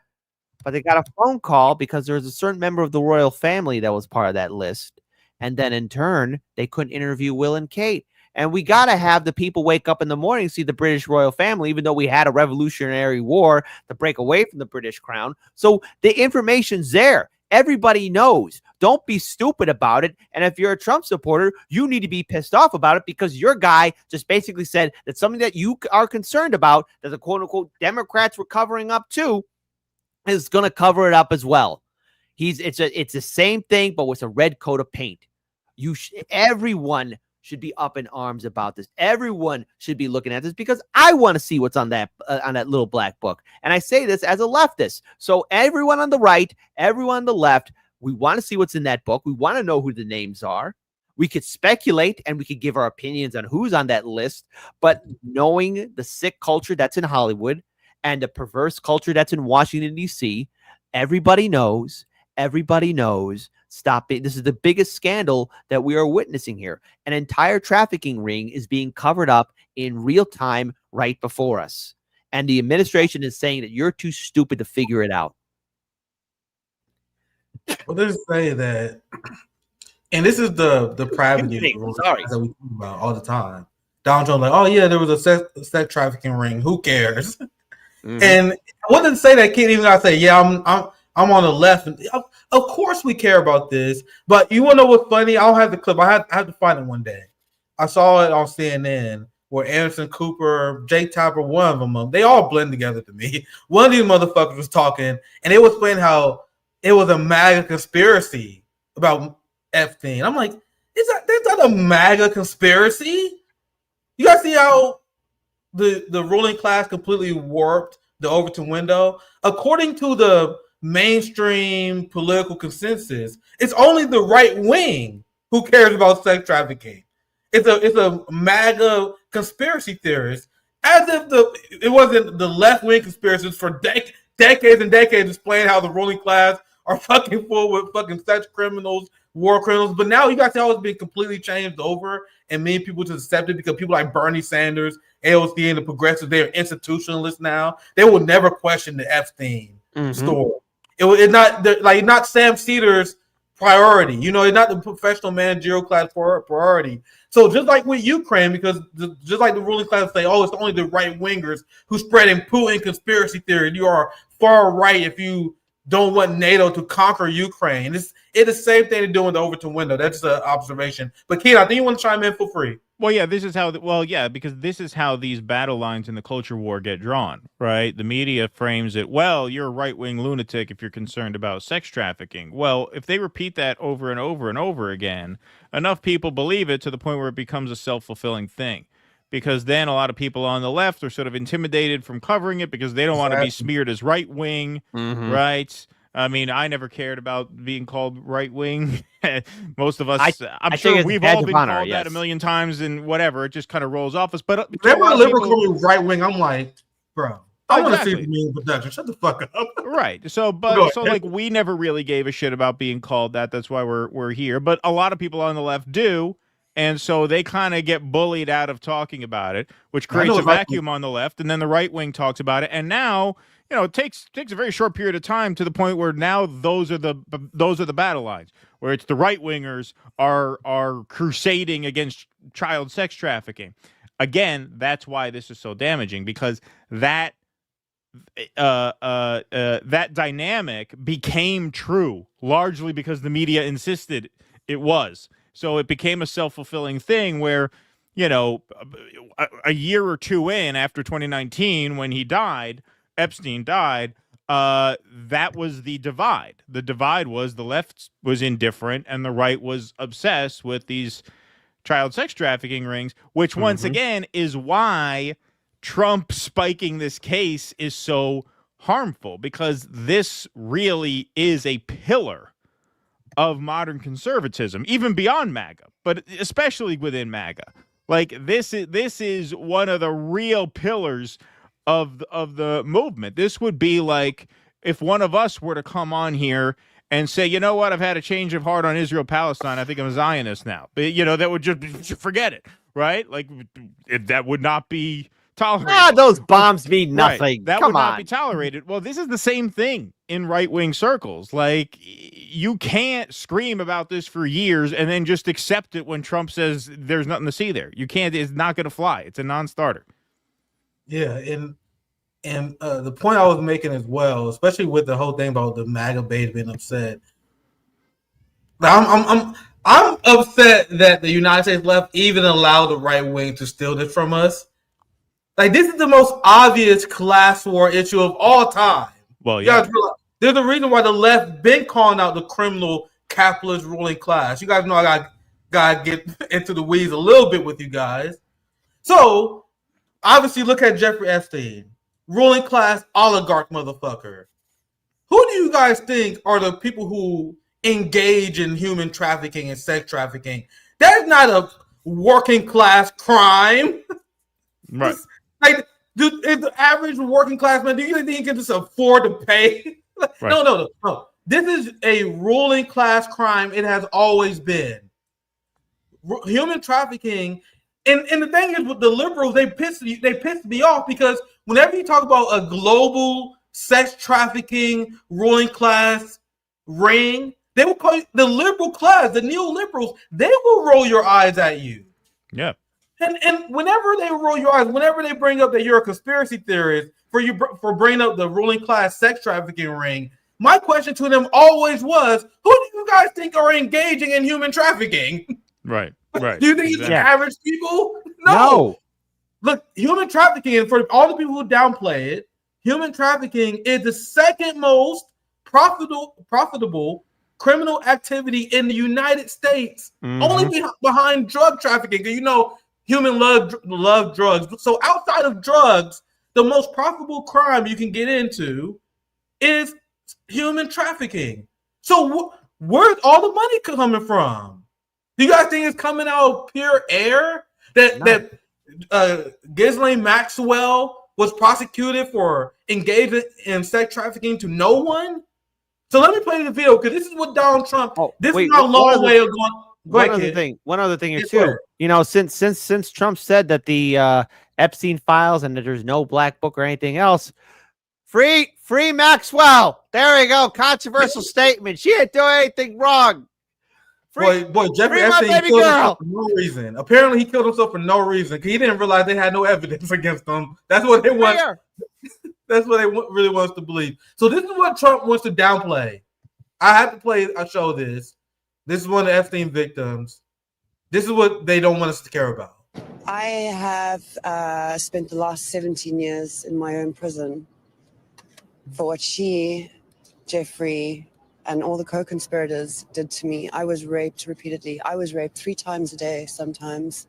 But they got a phone call because there was a certain member of the royal family that was part of that list. And then in turn, they couldn't interview Will and Kate. And we got to have the people wake up in the morning, see the British royal family, even though we had a revolutionary war to break away from the British crown. So the information's there. Everybody knows. Don't be stupid about it. And if you're a Trump supporter, you need to be pissed off about it, because your guy just basically said that something that you are concerned about, that the quote unquote Democrats were covering up too, is going to cover it up as well. It's the same thing, but with a red coat of paint. Everyone should be up in arms about this. Everyone should be looking at this, because I want to see what's on that little black book. And I say this as a leftist. So everyone on the right, everyone on the left, we want to see what's in that book. We want to know who the names are. We could speculate and we could give our opinions on who's on that list. But knowing the sick culture that's in Hollywood and the perverse culture that's in Washington, D.C., everybody knows. Everybody knows. Stop it. This is the biggest scandal that we are witnessing here. An entire trafficking ring is being covered up in real time right before us. And the administration is saying that you're too stupid to figure it out. Well, let's say that, and this is the pravity that we talk about all the time. Donald Trump, like, oh yeah, there was a sex trafficking ring. Who cares? Mm-hmm. And I wouldn't say that kid even gotta say, yeah, I'm on the left. And of course we care about this. But you want to know what's funny? I don't have the clip. I have to find it one day. I saw it on CNN where Anderson Cooper, Jake Tapper, one of them, they all blend together to me. One of these motherfuckers was talking, and they was explaining how it was a MAGA conspiracy about Epstein. I'm like, there's not a MAGA conspiracy. You guys see how the ruling class completely warped the Overton window? According to the mainstream political consensus, it's only the right wing who cares about sex trafficking. It's a MAGA conspiracy theorist, as if it wasn't the left wing conspiracies for decades and decades explaining how the ruling class are fucking full with fucking sex criminals, war criminals. But now you guys see how it's been completely changed over, and many people just accept it because people like Bernie Sanders, AOC, and the progressives, they're institutionalists now. They will never question the Epstein story. It's not Sam Cedars priority. You know, it's not the professional managerial class priority. So just like with Ukraine, because just like the ruling class say, oh, it's only the right wingers who spreading Putin conspiracy theory. You are far right if you don't want NATO to conquer Ukraine. It's the same thing they're doing with the Overton window. That's an observation. But Keith, I think you want to chime in for free. Well, yeah, this is how. Because this is how these battle lines in the culture war get drawn, right? The media frames it. Well, you're a right-wing lunatic if you're concerned about sex trafficking. Well, if they repeat that over and over and over again, enough people believe it to the point where it becomes a self-fulfilling thing. Because then a lot of people on the left are sort of intimidated from covering it because they don't want to be smeared as right-wing, right? I mean, I never cared about being called right-wing. Most of us, I'm sure we've all been called that a million times and whatever. It just kind of rolls off us. But whenever a liberal call me right-wing, I'm like, bro, I want to see the mean production. Shut the fuck up. Right. So like we never really gave a shit about being called that. That's why we're here. But a lot of people on the left do. And so they kind of get bullied out of talking about it, which creates a vacuum on the left. And then the right wing talks about it. And now, you know, it takes a very short period of time to the point where now those are the battle lines, where it's the right wingers are crusading against child sex trafficking. Again, that's why this is so damaging, because that dynamic became true largely because the media insisted it was. So it became a self-fulfilling thing where, you know, a year or two in after 2019, when Epstein died, that was the divide. The divide was the left was indifferent and the right was obsessed with these child sex trafficking rings, which once again is why Trump spiking this case is so harmful, because this really is a pillar of modern conservatism, even beyond MAGA, but especially within MAGA. Like this is one of the real pillars of the movement. This would be like if one of us were to come on here and say, you know what, I've had a change of heart on Israel-Palestine. I think I'm a Zionist now. But, you know, that would just forget it, right? Like that would not be tolerated. Those bombs mean nothing. Right. That would not be tolerated. Well, this is the same thing in right-wing circles. Like, you can't scream about this for years and then just accept it when Trump says there's nothing to see there. You can't. It's not going to fly. It's a non-starter. Yeah, and the point I was making as well, especially with the whole thing about the MAGA base being upset. I'm upset that the United States left even allowed the right wing to steal this from us. Like, this is the most obvious class war issue of all time. Well, yeah. There's a reason why the left been calling out the criminal capitalist ruling class. You guys know I gotta get into the weeds a little bit with you guys. So, obviously, look at Jeffrey Epstein, ruling class oligarch motherfucker. Who do you guys think are the people who engage in human trafficking and sex trafficking? That's not a working class crime. Right. Like, dude, is the average working class man, do you think he can just afford to pay? Right. No. This is a ruling class crime. It has always been. Human trafficking. And the thing is, with the liberals, they pissed me off, because whenever you talk about a global sex trafficking ruling class ring, they will call you the liberal class, the neoliberals. They will roll your eyes at you. Yeah. And whenever they roll your eyes, whenever they bring up that you're a conspiracy theorist for bringing up the ruling class sex trafficking ring, my question to them always was, who do you guys think are engaging in human trafficking? Right. Do you think it's average people? No. Look, human trafficking, and for all the people who downplay it, human trafficking is the second most profitable criminal activity in the United States, only behind drug trafficking. You know, human love drugs. So outside of drugs, the most profitable crime you can get into is human trafficking. So where's all the money coming from? Do you guys think it's coming out of pure air? That Ghislaine Maxwell was prosecuted for engaging in sex trafficking to no one? So let me play the video, because this is what Donald Trump. This is our long way of going. One other thing here too. You know, since Trump said that the Epstein files and that there's no black book or anything else, Free Maxwell. There we go. Controversial statement. She didn't do anything wrong. Boy, Jeffrey Epstein killed himself for no reason. Apparently, he killed himself for no reason because he didn't realize they had no evidence against him. That's what they want. That's what they really want us to believe. So this is what Trump wants to downplay. I have to play. I show this. This is one of the Epstein victims. This is what they don't want us to care about. I have spent the last 17 years in my own prison for what she, Jeffrey, and all the co-conspirators did to me. I was raped repeatedly. I was raped 3 times a day sometimes.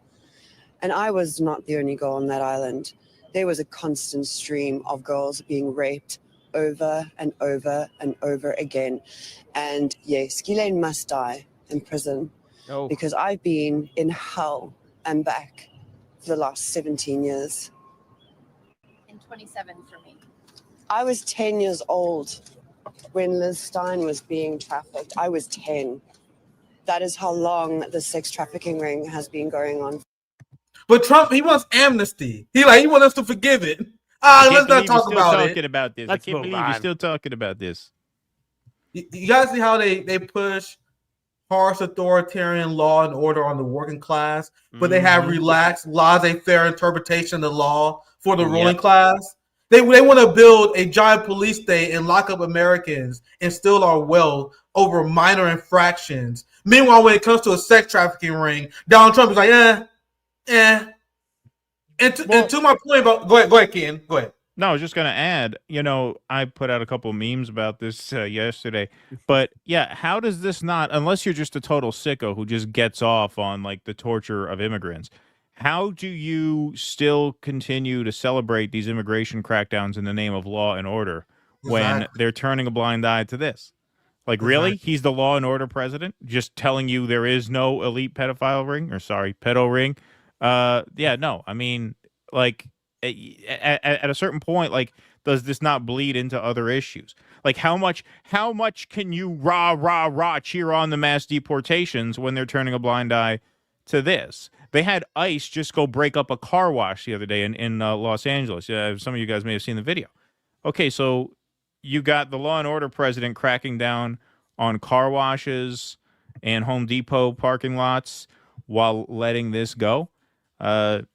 And I was not the only girl on that island. There was a constant stream of girls being raped over and over and over again. And yes, Ghislaine must die in prison because I've been in hell and back for the last 17 years. And 27 for me. I was 10 years old when Liz Stein was being trafficked. I was 10. That is how long the sex trafficking ring has been going on. But Trump, he wants amnesty. He wants us to forgive it. Let's not talk about it. About this. I can't believe you're still talking about this. You guys see how they push harsh authoritarian law and order on the working class, but they have relaxed, laissez-faire interpretation of the law for the ruling class. They want to build a giant police state and lock up Americans and steal our wealth over minor infractions. Meanwhile, when it comes to a sex trafficking ring, Donald Trump is like, And to my point about, go ahead, Ken. Go ahead. No, I was just going to add, I put out a couple memes about this yesterday, but yeah, how does this not, unless you're just a total sicko who just gets off on like the torture of immigrants, how do you still continue to celebrate these immigration crackdowns in the name of law and order when they're turning a blind eye to this? Like, really? He's the law and order president just telling you there is no elite pedophile ring pedo ring. No, I mean, like at a certain point, like, does this not bleed into other issues? Like, how much can you rah cheer on the mass deportations when they're turning a blind eye to this? They had ICE just go break up a car wash the other day in Los Angeles. Some of you guys may have seen the video. Okay, so you got the law and order president cracking down on car washes and Home Depot parking lots while letting this go. I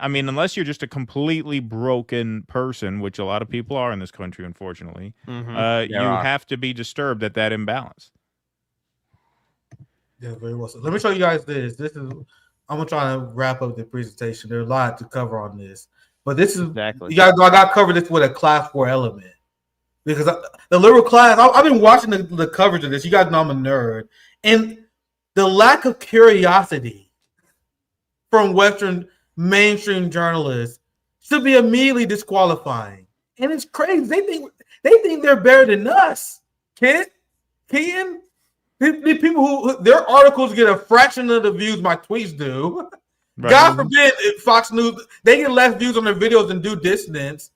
mean, unless you're just a completely broken person, which a lot of people are in this country, unfortunately, you have to be disturbed at that imbalance. Yeah, very well. So let me show you guys this. I'm gonna try to wrap up the presentation. There's a lot to cover on this, but this is exactly. I got to cover this with a class 4 element because the liberal class. I've been watching the coverage of this. You guys know I'm a nerd, and the lack of curiosity from Western mainstream journalists should be immediately disqualifying. And it's crazy. They think they're better than us. Ken? The people who their articles get a fraction of the views my tweets do. Right. God forbid Fox News, they get less views on their videos than do Dissidence,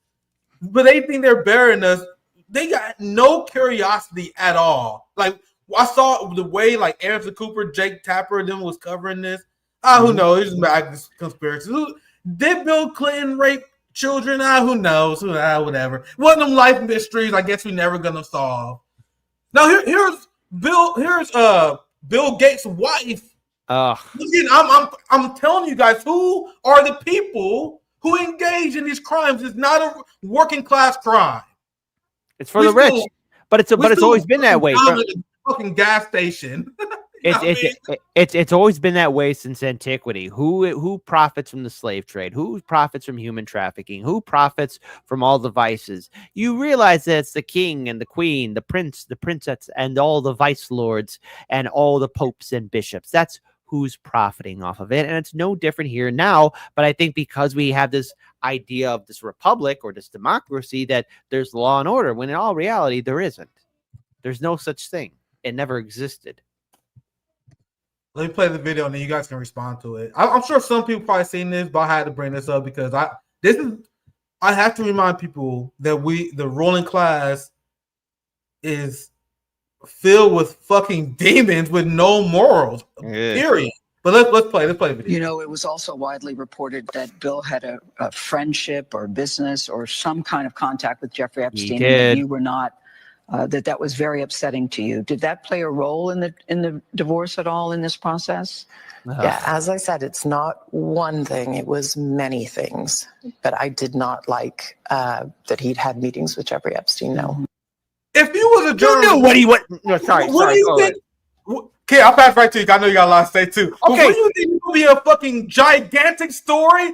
but they think they're better than us. They got no curiosity at all. Like, I saw the way like Anderson Cooper, Jake Tapper, and them was covering this. Who knows? It's MAGA conspiracy. Did Bill Clinton rape children? Who knows? Whatever. One of them life mysteries I guess we're never gonna solve. Now here's Bill Gates' wife. Listen, I'm telling you guys, who are the people who engage in these crimes? It's not a working class crime. It's for the rich, but it's always been that way. Fucking gas station. It's always been that way since antiquity. Who profits from the slave trade? Who profits from human trafficking? Who profits from all the vices? You realize that it's the king and the queen, the prince, the princess, and all the vice lords and all the popes and bishops. That's who's profiting off of it. And it's no different here now. But I think because we have this idea of this republic or this democracy that there's law and order, when in all reality, there isn't. There's no such thing. It never existed. Let me play the video and then you guys can respond to it. I'm sure some people probably seen this, but I had to bring this up because I have to remind people that the ruling class is filled with fucking demons with no morals. Period. But let's play the video. You know, it was also widely reported that Bill had a friendship or business or some kind of contact with Jeffrey Epstein, and that you were not. That was very upsetting to you. Did that play a role in the divorce at all in this process? Yeah, as I said, it's not one thing. It was many things. But I did not like that he'd had meetings with Jeffrey Epstein. No. If you was a journalist, you knew what he would. No, sorry. What do you think? Okay, I'll pass right to you. I know you got a lot to say too. Okay, what do you think would be a fucking gigantic story?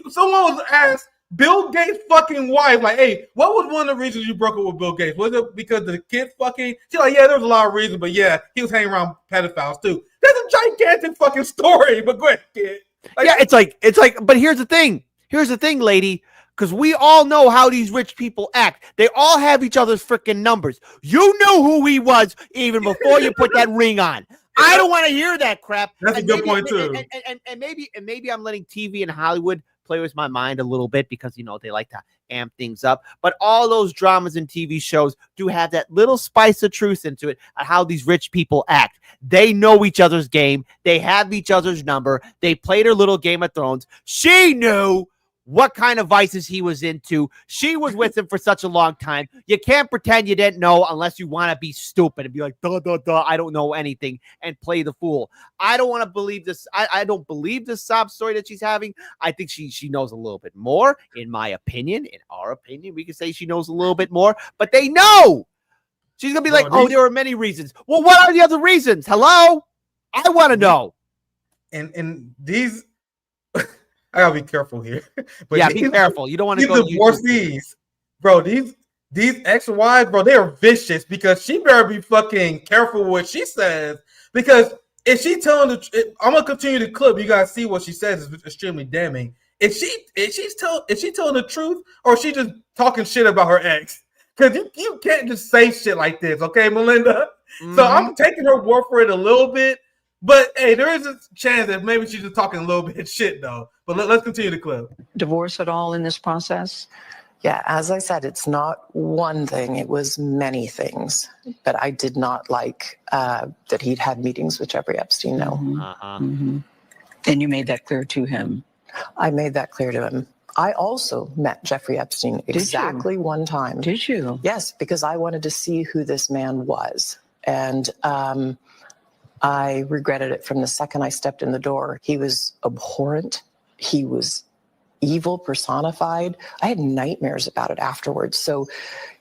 Someone was asked Bill Gates' fucking wife, like, hey, what was one of the reasons you broke up with Bill Gates? Was it because the kid fucking? She's like, yeah, there's a lot of reasons, but yeah, he was hanging around pedophiles too. That's a gigantic fucking story. But go ahead, kid. Like, yeah, it's like. But here's the thing. Here's the thing, lady. Because we all know how these rich people act. They all have each other's freaking numbers. You knew who he was even before you put that ring on. I don't want to hear that crap. That's a good point too. And maybe I'm letting TV and Hollywood play with my mind a little bit because, you know, they like to amp things up. But all those dramas and TV shows do have that little spice of truth into it on how these rich people act. They know each other's game. They have each other's number. They played her little Game of Thrones. She knew what kind of vices he was into. She was with him for such a long time. You can't pretend you didn't know unless you want to be stupid and be like, duh, I don't know anything, and play the fool. I don't want to believe this. I don't believe this sob story that she's having. I think she knows a little bit more, in my opinion. In our opinion, we can say she knows a little bit more, but they know. She's going to be like, oh, there are many reasons. Well, what are the other reasons? Hello? I want to know. And these... I gotta be careful here. But yeah, be careful. You don't want to go divorcees, bro. These ex-wives, bro, they are vicious because she better be fucking careful what she says. Because if she telling I'm gonna continue the clip. You guys see what she says is extremely damning. If she's telling the truth or she just talking shit about her ex, because you can't just say shit like this, okay, Melinda? Mm-hmm. So I'm taking her word for it a little bit. But hey, there is a chance that maybe she's just talking a little bit shit though. But let's continue the clip. Divorce at all in this process? Yeah, as I said, it's not one thing. It was many things. But I did not like that he'd had meetings with Jeffrey Epstein. No. Mm-hmm. And you made that clear to him? I made that clear to him. I also met Jeffrey Epstein exactly one time. Did you? Yes, because I wanted to see who this man was. And I regretted it from the second I stepped in the door. He was abhorrent. He was evil personified. I had nightmares about it afterwards. So,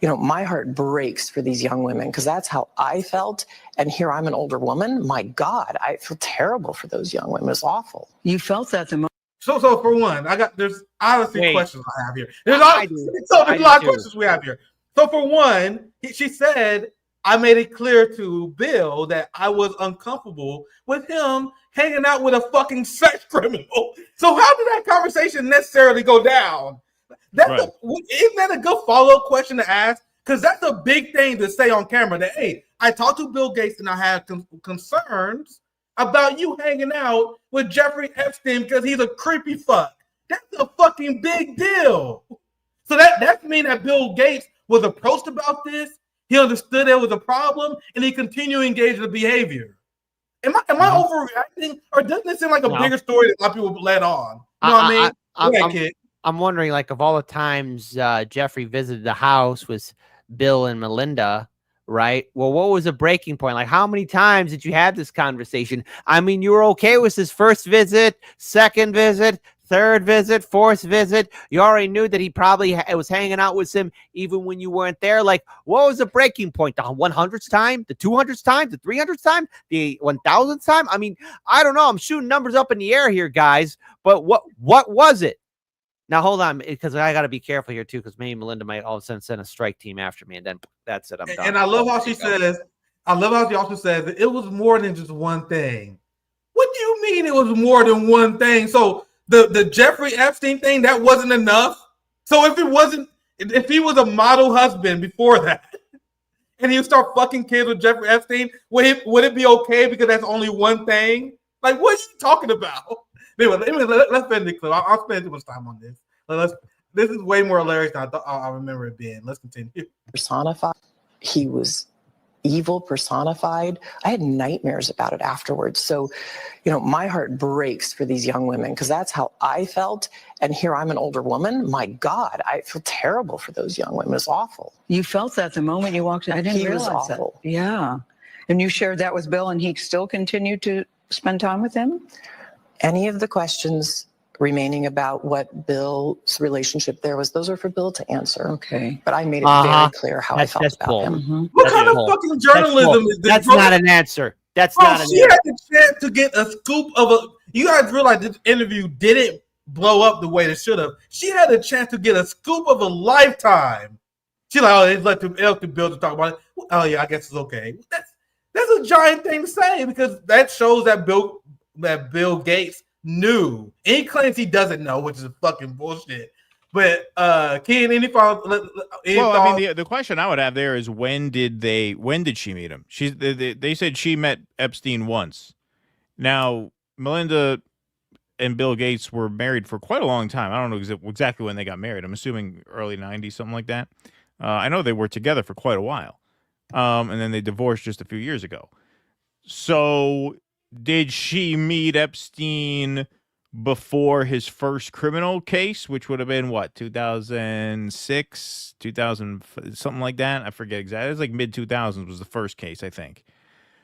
you know, my heart breaks for these young women because that's how I felt. And here I'm an older woman. My God, I feel terrible for those young women. It's awful. You felt that the most. So for one, there's honestly questions I have here. There's a lot of questions we have here. So for one, she said, I made it clear to Bill that I was uncomfortable with him hanging out with a fucking sex criminal. So how did that conversation necessarily go down? Isn't that a good follow-up question to ask? Because that's a big thing to say on camera that, hey, I talked to Bill Gates and I had concerns about you hanging out with Jeffrey Epstein because he's a creepy fuck. That's a fucking big deal. So that means that Bill Gates was approached about this. He understood there was a problem, and he continued to engage in the behavior. Am I overreacting, or doesn't it seem like a bigger story that a lot of people let on? You know what I mean? I'm wondering, like, of all the times Jeffrey visited the house with Bill and Melinda, right? Well, what was a breaking point? Like, how many times did you have this conversation? I mean, you were okay with his first visit, second visit, third visit, fourth visit. You already knew that he probably was hanging out with him even when you weren't there. Like, what was the breaking point? The 100th time? The 200th time? The 300th time? The 1000th time? I mean, I don't know. I'm shooting numbers up in the air here, guys. But what was it? Now, hold on, because I got to be careful here, too, because maybe Melinda might all of a sudden send a strike team after me, and then that's it. I'm done. And I love how she says, that it was more than just one thing. What do you mean it was more than one thing? So the Jeffrey Epstein thing, that wasn't enough? So if he was a model husband before that, and he would start fucking kids with Jeffrey Epstein, would it be okay because that's only one thing? Like, what are you talking about? Anyway, let's spend the clip. I'll spend too much time on this. This is way more hilarious than I remember it being. Let's continue. Personified. He was evil personified. I had nightmares about it afterwards. So, my heart breaks for these young women because that's how I felt. And here I'm an older woman. My God, I feel terrible for those young women. It's awful. You felt that the moment you walked in. I didn't realize was awful. that. Yeah. And you shared that with Bill, and he still continued to spend time with him? Any of the questions remaining about what Bill's relationship there was, those are for Bill to answer. Okay. But I made it very clear how I felt about him. Mm-hmm. What kind of fucking journalism is this? That's not an answer. That's Bro, not an she answer. had the chance to get a scoop of a. You guys realize this interview didn't blow up the way it should have. She had a chance to get a scoop of a lifetime. She's like, oh, it's up to Bill to talk about it. Oh yeah, I guess it's okay. That's a giant thing to say because that shows that Bill Gates knew. And he claims he doesn't know, which is fucking bullshit. But Ken, any thoughts? I mean, the question I would have there is when did she meet him? They said she met Epstein once. Now, Melinda and Bill Gates were married for quite a long time. I don't know exactly when they got married. I'm assuming early 90s, something like that. I know they were together for quite a while. And then they divorced just a few years ago. So did she meet Epstein before his first criminal case, which would have been what, 2006, 2000, something like that? I forget exactly. It was like mid-2000s was the first case, I think.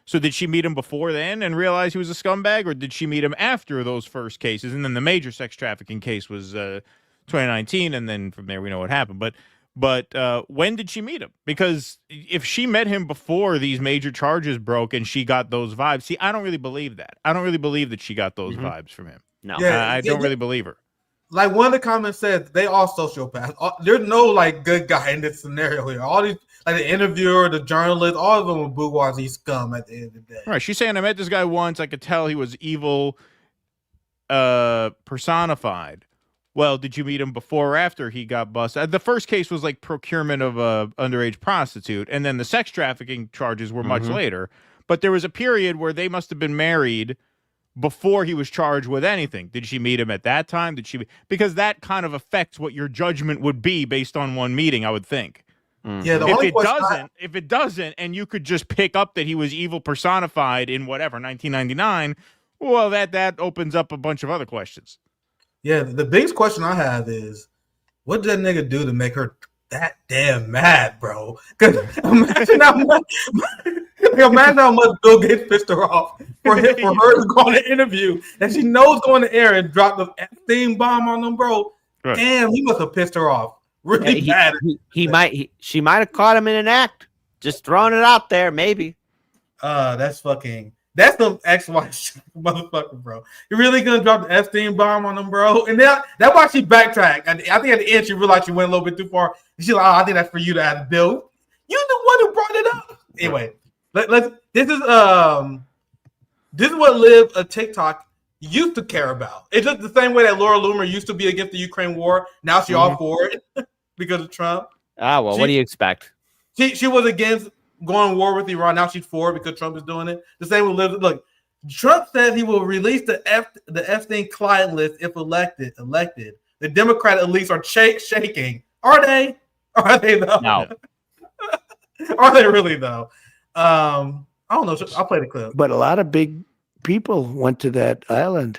So did she meet him before then and realize he was a scumbag, or did she meet him after those first cases? And then the major sex trafficking case was 2019, and then from there we know what happened. But when did she meet him? Because if she met him before these major charges broke and she got those vibes, see, I don't really believe that. I don't really believe that she got those vibes from him. No, I don't really believe her. Like one of the comments said, they all sociopaths. There's no like good guy in this scenario here. All these, like the interviewer, the journalist, all of them are bourgeoisie scum at the end of the day. Right? She's saying I met this guy once. I could tell he was evil, personified. Well, did you meet him before or after he got busted? The first case was like procurement of a underage prostitute, and then the sex trafficking charges were much later. But there was a period where they must have been married before he was charged with anything. Did she meet him at that time? Because that kind of affects what your judgment would be based on one meeting, I would think. Yeah, If it doesn't, and you could just pick up that he was evil personified in whatever 1999, well, that opens up a bunch of other questions. Yeah, the biggest question I have is, what did that nigga do to make her that damn mad, bro? Because imagine how much Bill Gates pissed her off for her to go on an interview that she knows going to air and drop the EPSTEIN bomb on them, bro. Right. Damn, he must have pissed her off really bad. She might have caught him in an act. Just throwing it out there, maybe. That's the ex-wife motherfucker, bro. You really gonna drop the EPSTEIN bomb on them, bro? And that's why she backtracked. I think at the end she realized she went a little bit too far. She's like, I think that's for you to ask Bill. You're the one who brought it up. Anyway, this is what Live a TikTok used to care about. It's just the same way that Laura Loomer used to be against the Ukraine war. Now she's all for it because of Trump. What do you expect? She was against going to war with Iran. Now she's for it because Trump is doing it. The same with Liv. Look, Trump said he will release the EPSTEIN client list if elected. The Democrat elites are shaking. Are they? Are they though? No. Are they really though? I don't know. I'll play the clip. But a lot of big people went to that island.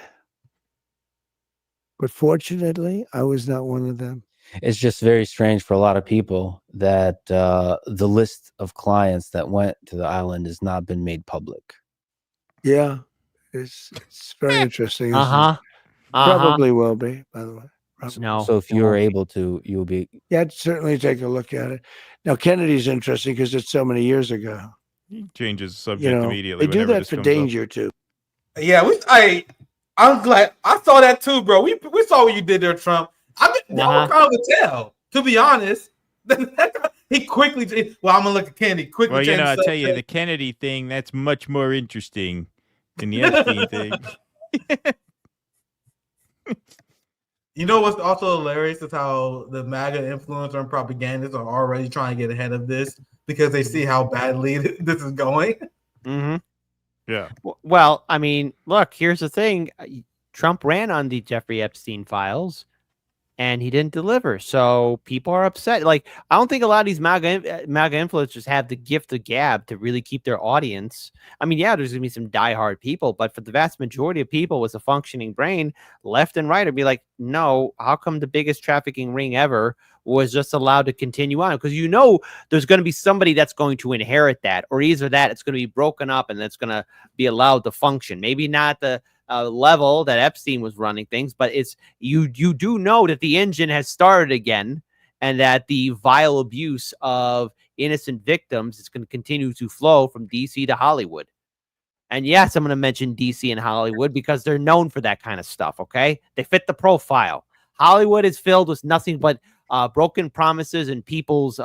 But fortunately, I was not one of them. It's just very strange for a lot of people that the list of clients that went to the island has not been made public. Yeah, it's very interesting. Probably will be, by the way. Probably. No. So if you're able to, you'll be. Yeah, I'd certainly take a look at it. Now, Kennedy's interesting because it's so many years ago. He changes the subject immediately. They do that for danger, too. Yeah, I'm glad. I saw that too, bro. We saw what you did there, Trump. I mean, that was kind of a tell, to be honest. He quickly, I'm gonna look at Kennedy quickly. Well, I tell you, the Kennedy thing, that's much more interesting than the Epstein thing. You know what's also hilarious is how the MAGA influencer and propagandists are already trying to get ahead of this because they see how badly this is going. Yeah. Well, I mean, look, here's the thing. Trump ran on the Jeffrey Epstein files. and he didn't deliver. So people are upset. Like, I don't think a lot of these MAGA influencers have the gift of gab to really keep their audience. I mean, yeah, there's gonna be some diehard people, but for the vast majority of people with a functioning brain, left and right, would be like, no, how come the biggest trafficking ring ever was just allowed to continue on? Because there's going to be somebody that's going to inherit that, or either that it's going to be broken up and it's going to be allowed to function. Maybe not the level that Epstein was running things, but it's you do know that the engine has started again, and that the vile abuse of innocent victims is going to continue to flow from DC to Hollywood. And yes, I'm going to mention DC and Hollywood because they're known for that kind of stuff. Okay, they fit the profile. Hollywood is filled with nothing but broken promises and people's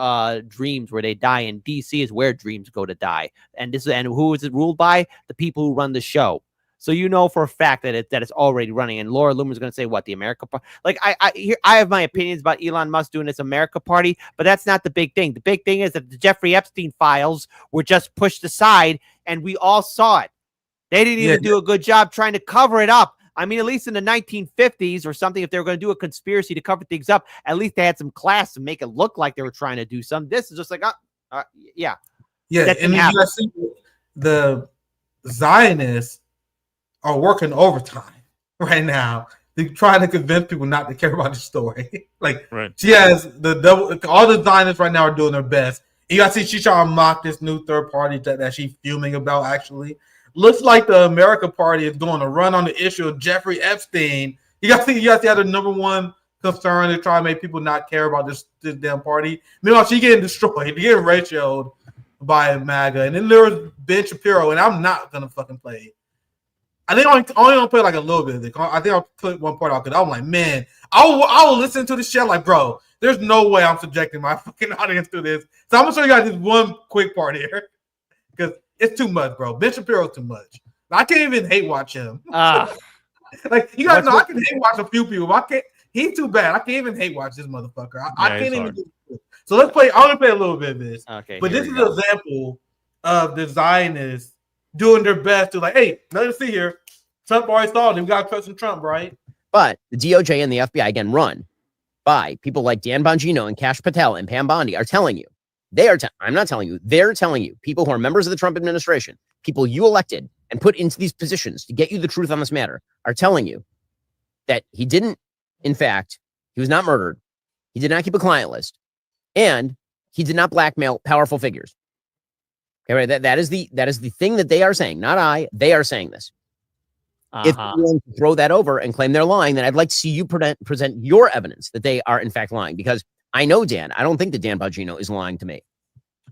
dreams where they die. And DC is where dreams go to die. And who is it ruled by? The people who run the show. So you know for a fact that it's already running. And Laura Loomer's going to say, what, the America Party? Like, I have my opinions about Elon Musk doing this America Party, but that's not the big thing. The big thing is that the Jeffrey Epstein files were just pushed aside, and we all saw it. They didn't even do a good job trying to cover it up. I mean, at least in the 1950s or something, if they were going to do a conspiracy to cover things up, at least they had some class to make it look like they were trying to do something. This is just like, yeah. Yeah, and you see the Zionists are working overtime right now. They're trying to convince people not to care about the story. She has all the Zionists right now are doing their best. And you got to see she's trying to mock this new third party that she's fuming about, actually. Looks like the America Party is going to run on the issue of Jeffrey Epstein. You got to see how the number one concern to try to make people not care about this damn party. Meanwhile, she's getting destroyed, getting ratioed by MAGA. And then there was Ben Shapiro, and I'm not going to fucking play it. I think I only going to play like a little bit of it. I think I'll put one part out because I'm like, man, I will listen to this shit like, bro, there's no way I'm subjecting my fucking audience to this. So I'm going to show you guys this one quick part here because it's too much, bro. Ben Shapiro's too much. I can't even hate watch him. Like, you guys know I can hate watch a few people. But I can't. He's too bad. I can't even hate watch this motherfucker. I can't even do this. So let's play. I want to play a little bit of this. Okay. But this is an example of the Zionists doing their best to like, hey, let us see here. Trump already stalled him. We got to trust in Trump, right? But the DOJ and the FBI, again, run by people like Dan Bongino and Kash Patel and Pam Bondi are telling you. I'm not telling you. They're telling you. People who are members of the Trump administration, people you elected and put into these positions to get you the truth on this matter, are telling you that he didn't, in fact, he was not murdered. He did not keep a client list, and he did not blackmail powerful figures. Okay, right? That is the thing that they are saying. Not I. They are saying this. If you're willing to throw that over and claim they're lying, then I'd like to see you present your evidence that they are in fact lying. Because I know Dan. I don't think that Dan Bongino is lying to me.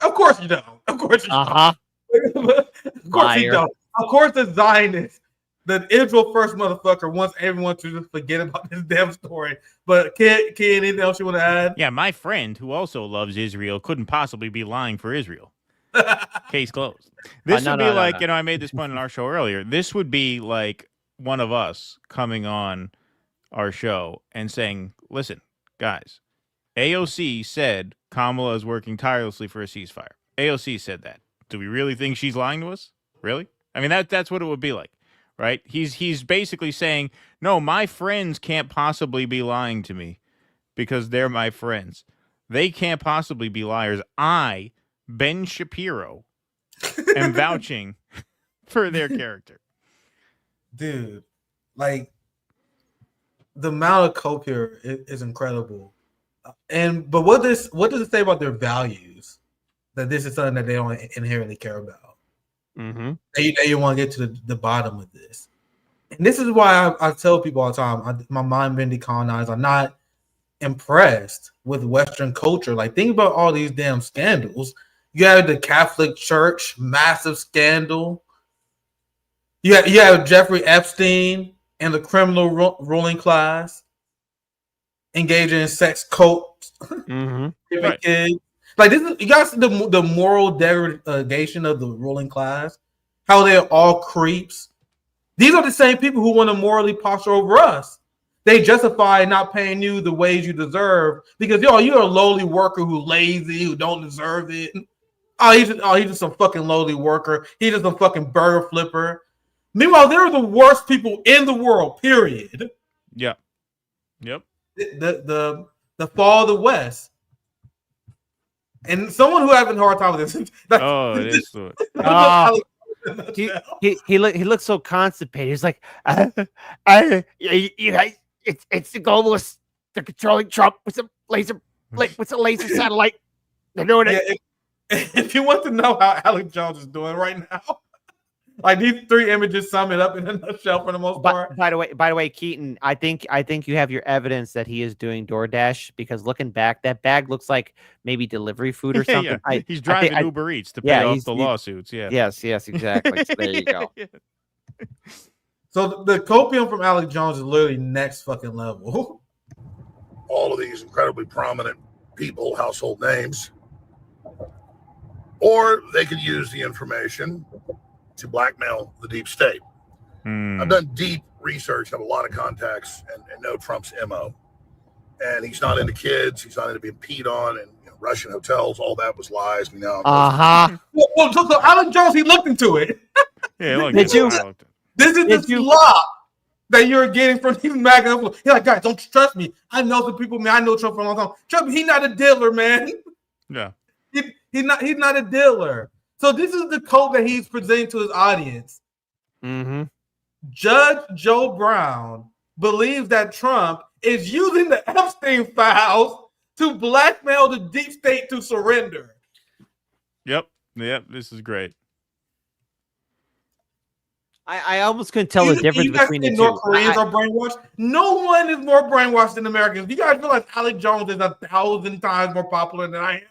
Of course you don't. Of course you don't. Of course you don't. Of course the Zionists, the Israel first motherfucker, wants everyone to just forget about this damn story. But can anything else you want to add? Yeah, my friend who also loves Israel couldn't possibly be lying for Israel. Case closed. This would be like, I made this point in our show earlier. This would be like one of us coming on our show and saying, listen, guys, AOC said Kamala is working tirelessly for a ceasefire. AOC said that. Do we really think she's lying to us? Really? I mean, that's what it would be like, right? He's basically saying, no, my friends can't possibly be lying to me because they're my friends. They can't possibly be liars. I, Ben Shapiro, am vouching for their character. Dude, like, the amount of cope here is incredible. But what does it say about their values? That this is something that they don't inherently care about. Mm-hmm. You want to get to the bottom of this. And this is why I tell people all the time, my mind been decolonized. I'm not impressed with Western culture. Like, think about all these damn scandals. You have the Catholic Church, massive scandal. You have Jeffrey Epstein and the criminal ruling class engaging in sex cults. Mm-hmm. Right. Kids. Like, this is, you guys see the moral degradation of the ruling class, how they're all creeps. These are the same people who want to morally posture over us. They justify not paying you the wage you deserve because you're a lowly worker who's lazy, who don't deserve it. He's just some fucking lowly worker. He's just a fucking burger flipper. Meanwhile, they're the worst people in the world, period. Yeah. Yep. the fall of the West. And someone who having a hard time with this. He looks so constipated. He's like, you guys, it's the globalists. They're controlling Trump with some laser satellite. They're doing it. If you want to know how Alex Jones is doing right now, like these 3 images sum it up in a nutshell for the most part. By the way, Keaton, I think you have your evidence that he is doing DoorDash, because looking back, that bag looks like maybe delivery food or something. Yeah. He's driving Uber Eats to pay off the lawsuits. Yeah. Yes, exactly. So there you go. So the copium from Alex Jones is literally next fucking level. All of these incredibly prominent people, household names, or they could use the information to blackmail the deep state. I've done deep research, have a lot of contacts, and know Trump's MO. And he's not into kids. He's not into being peed on, and Russian hotels. All that was lies. We know. Well, so Alex Jones, he looked into it. Yeah, look, this is the slop that you're getting from these MAGA. He's like, guys, don't trust me. I know the people. Man, I know Trump for a long time. Trump, he's not a dealer, man. Yeah, he's not a dealer. So this is the code that he's presenting to his audience. Mm-hmm. Judge Joe Brown believes that Trump is using the Epstein files to blackmail the deep state to surrender. Yep. This is great. I almost couldn't tell the difference between the two. North Koreans are brainwashed. No one is more brainwashed than Americans. You guys realize Alex Jones is 1,000 times more popular than I am?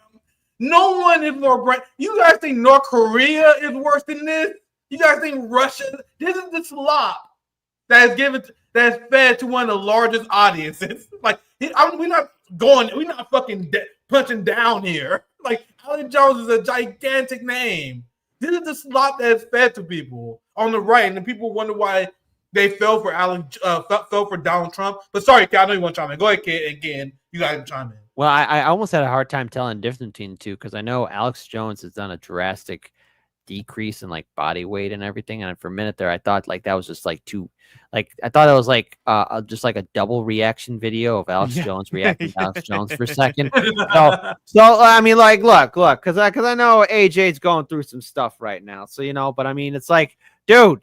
No one is more brain. You guys think North Korea is worse than this? You guys think Russia? This is the slop that is fed to one of the largest audiences. Like, we're not fucking punching down here. Like, Alex Jones is a gigantic name. This is the slop that is fed to people on the right, and the people wonder why they fell for fell for Donald Trump. But sorry, Kid, I know you want to chime in. Go ahead, Kid. Again, you guys can chime in. Well, I almost had a hard time telling the difference between the two, because I know Alex Jones has done a drastic decrease in like body weight and everything, and for a minute there I thought like that was just like I thought it was like just like a double reaction video of Alex Jones reacting to Alex Jones for a second. So I mean, like, look, because I know AJ's going through some stuff right now, so but I mean, it's like, dude,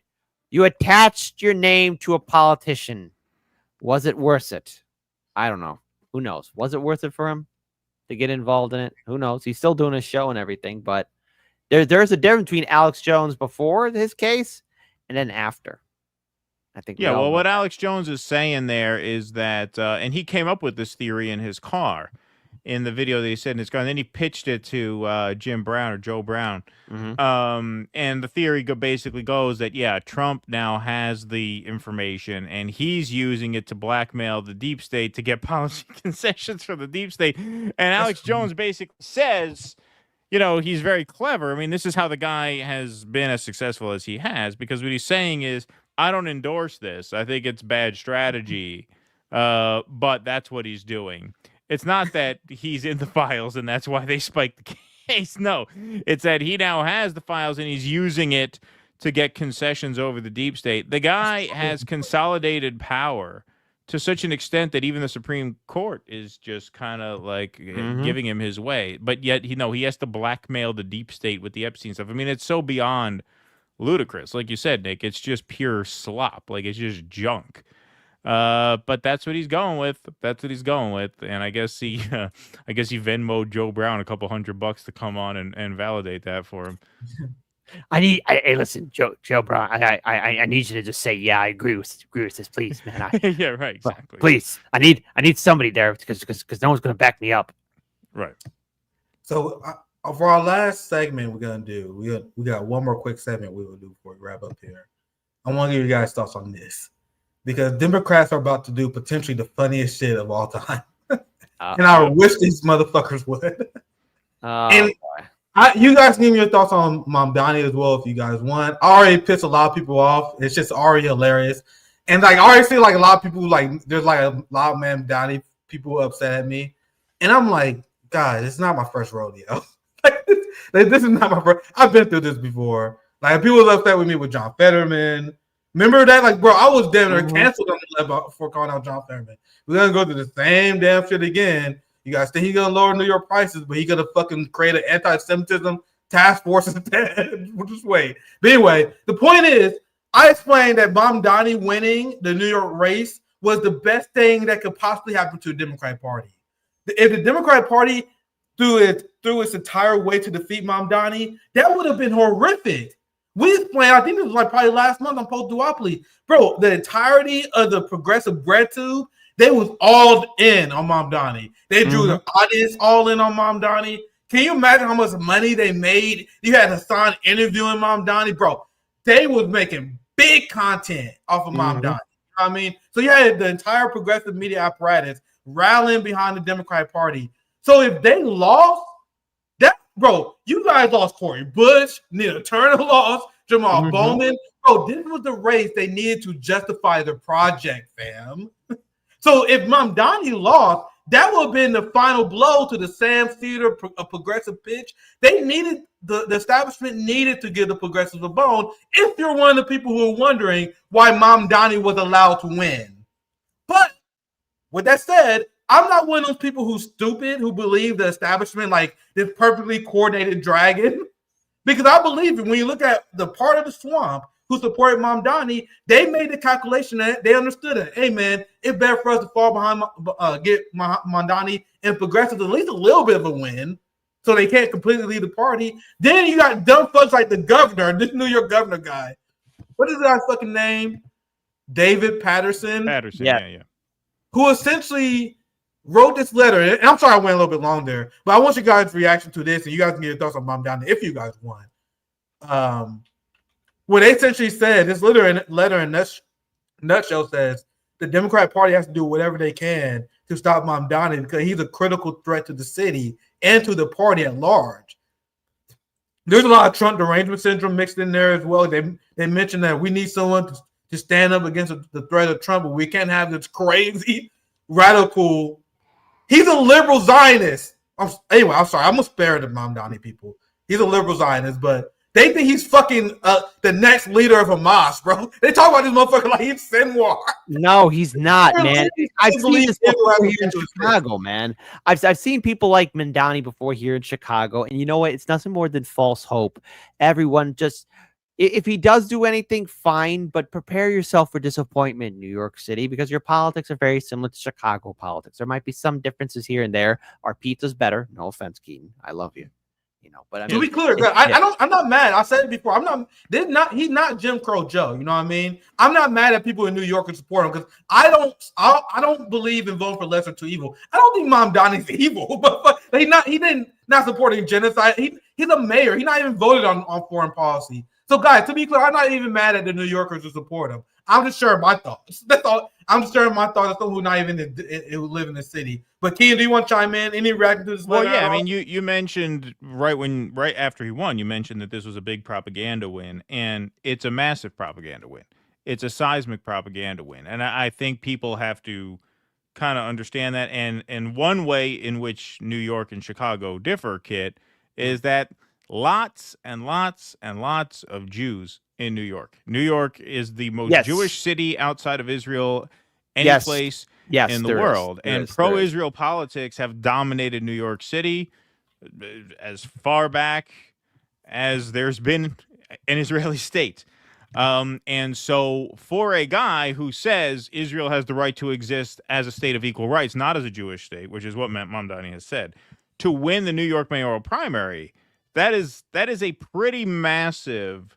you attached your name to a politician. Was it worth it? I don't know. Who knows? Was it worth it for him to get involved in it? Who knows? He's still doing his show and everything, but there's a difference between Alex Jones before his case and then after. I think. Yeah, well, what Alex Jones is saying there is that, and he came up with this theory in his car, in the video that he said in his car, and then he pitched it to Jim Brown or Joe Brown. Mm-hmm. And the theory basically goes that, yeah, Trump now has the information, and he's using it to blackmail the deep state to get policy concessions for the deep state. And Alex Jones basically says, he's very clever. I mean, this is how the guy has been as successful as he has, because what he's saying is, I don't endorse this. I think it's bad strategy, but that's what he's doing. It's not that he's in the files and that's why they spiked the case. No, it's that he now has the files and he's using it to get concessions over the deep state. The guy has consolidated power to such an extent that even the Supreme Court is just kind of like giving him his way. But yet, he has to blackmail the deep state with the Epstein stuff. I mean, it's so beyond ludicrous. Like you said, Nick, it's just pure slop. Like, it's just junk. But that's what he's going with. And I guess he Venmo'd Joe Brown a couple $100 to come on and validate that for him. Hey, listen, Joe Brown, I need you to just say, yeah, I agree with this, please, man. Yeah, right, exactly. Please, I need somebody there because no one's going to back me up. Right. So for our last segment, we're gonna do. We got one more quick segment we will do before we wrap up here. I want to give you guys thoughts on this, because Democrats are about to do potentially the funniest shit of all time, and I wish these motherfuckers would. You guys give me your thoughts on Mamdani as well if you guys want. I already pissed a lot of people off. It's just already hilarious. And like I already see like a lot of people, like there's like a lot of Mamdani people upset at me. And I'm like, guys, it's not my first rodeo. This is not my first. I've been through this before. Like people was upset with me with John Fetterman, Remember that? Like, bro, I was damn near canceled on the left for calling out John Fetterman. We're gonna go through the same damn shit again. You guys think he's gonna lower New York prices, but he's gonna fucking create an anti-Semitism task force instead. We'll just wait. But anyway, the point is, I explained that Mamdani winning the New York race was the best thing that could possibly happen to the Democratic Party. If the Democratic Party threw its entire way to defeat Mamdani, that would have been horrific. We explained, I think this was like probably last month on Post-Duopoly. Bro, the entirety of the progressive bread tube, they was all in on Mamdani. They drew the audience all in on Mamdani. Can you imagine how much money they made? You had Hassan interviewing Mamdani. Bro, they was making big content off of Mamdani. You know what I mean? So you had the entire progressive media apparatus rallying behind the Democratic Party. So if they lost, bro, you guys lost Corey Bush, Nina Turner lost, Jamal Bowman. Bro, this was the race they needed to justify the project, fam. So if Mamdani lost, that would have been the final blow to the Sam Theater progressive pitch. They needed, the establishment needed to give the progressives a bone if you're one of the people who are wondering why Mamdani was allowed to win. But with that said, I'm not one of those people who's stupid, who believe the establishment like this perfectly coordinated dragon. Because I believe when you look at the part of the swamp who supported Mamdani, they made the calculation that they understood it. Hey, man, it's better for us to fall behind, get Mamdani and progressives at least a little bit of a win so they can't completely leave the party. Then you got dumb fucks like the governor, this New York governor guy. What is that fucking name? David Patterson? Patterson, yeah. Who essentially wrote this letter, and I'm sorry I went a little bit long there, but I want you guys' reaction to this, and you guys can get your thoughts on Mamdani if you guys want. Where they essentially said, this letter in nutshell says the Democratic Party has to do whatever they can to stop Mamdani because he's a critical threat to the city and to the party at large. There's a lot of Trump derangement syndrome mixed in there as well. They mentioned that we need someone to stand up against the threat of Trump, but we can't have this crazy, radical. He's a liberal Zionist. Anyway, I'm sorry. I'm going to spare the Mamdani people. He's a liberal Zionist, but they think he's fucking the next leader of Hamas, bro. They talk about this motherfucker like he's Sinwar. No, he's not, man. I've seen this before here in Chicago, man. I've seen people like Mamdani before here in Chicago, and you know what? It's nothing more than false hope. Everyone just... If he does do anything, fine, but prepare yourself for disappointment in New York City because your politics are very similar to Chicago politics. There might be some differences here and there. Our pizza's better. No offense, Keaton. I love you. You know, but I mean, to be clear, I'm not mad. I said it before. He's not Jim Crow Joe. You know what I mean? I'm not mad at people in New York who support him because I don't believe in voting for lesser to evil. I don't think Mamdani's evil, but he didn't supporting genocide. He's a mayor. He's not even voted on foreign policy. So, guys, to be clear, I'm not even mad at the New Yorkers who support him. I'm just sharing my thoughts. That's all. I'm sharing my thoughts as someone who not even who live in the city. But, Kean, do you want to chime in? Any reaction to this letter? Well, yeah. I mean, you mentioned right after he won, you mentioned that this was a big propaganda win, and it's a massive propaganda win. It's a seismic propaganda win, and I think people have to kind of understand that. And one way in which New York and Chicago differ, Kit, is that lots and lots and lots of Jews in New York. New York is the most Jewish city outside of Israel, any place in the world. And pro-Israel politics have dominated New York City as far back as there's been an Israeli state. And so for a guy who says Israel has the right to exist as a state of equal rights, not as a Jewish state, which is what Mamdani has said, to win the New York mayoral primary, that is a pretty massive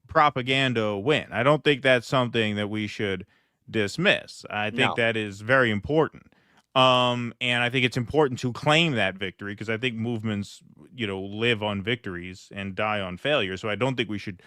propaganda win. I don't think that's something that we should dismiss. I think that is very important. And I think it's important to claim that victory because I think movements, live on victories and die on failure. So I don't think we should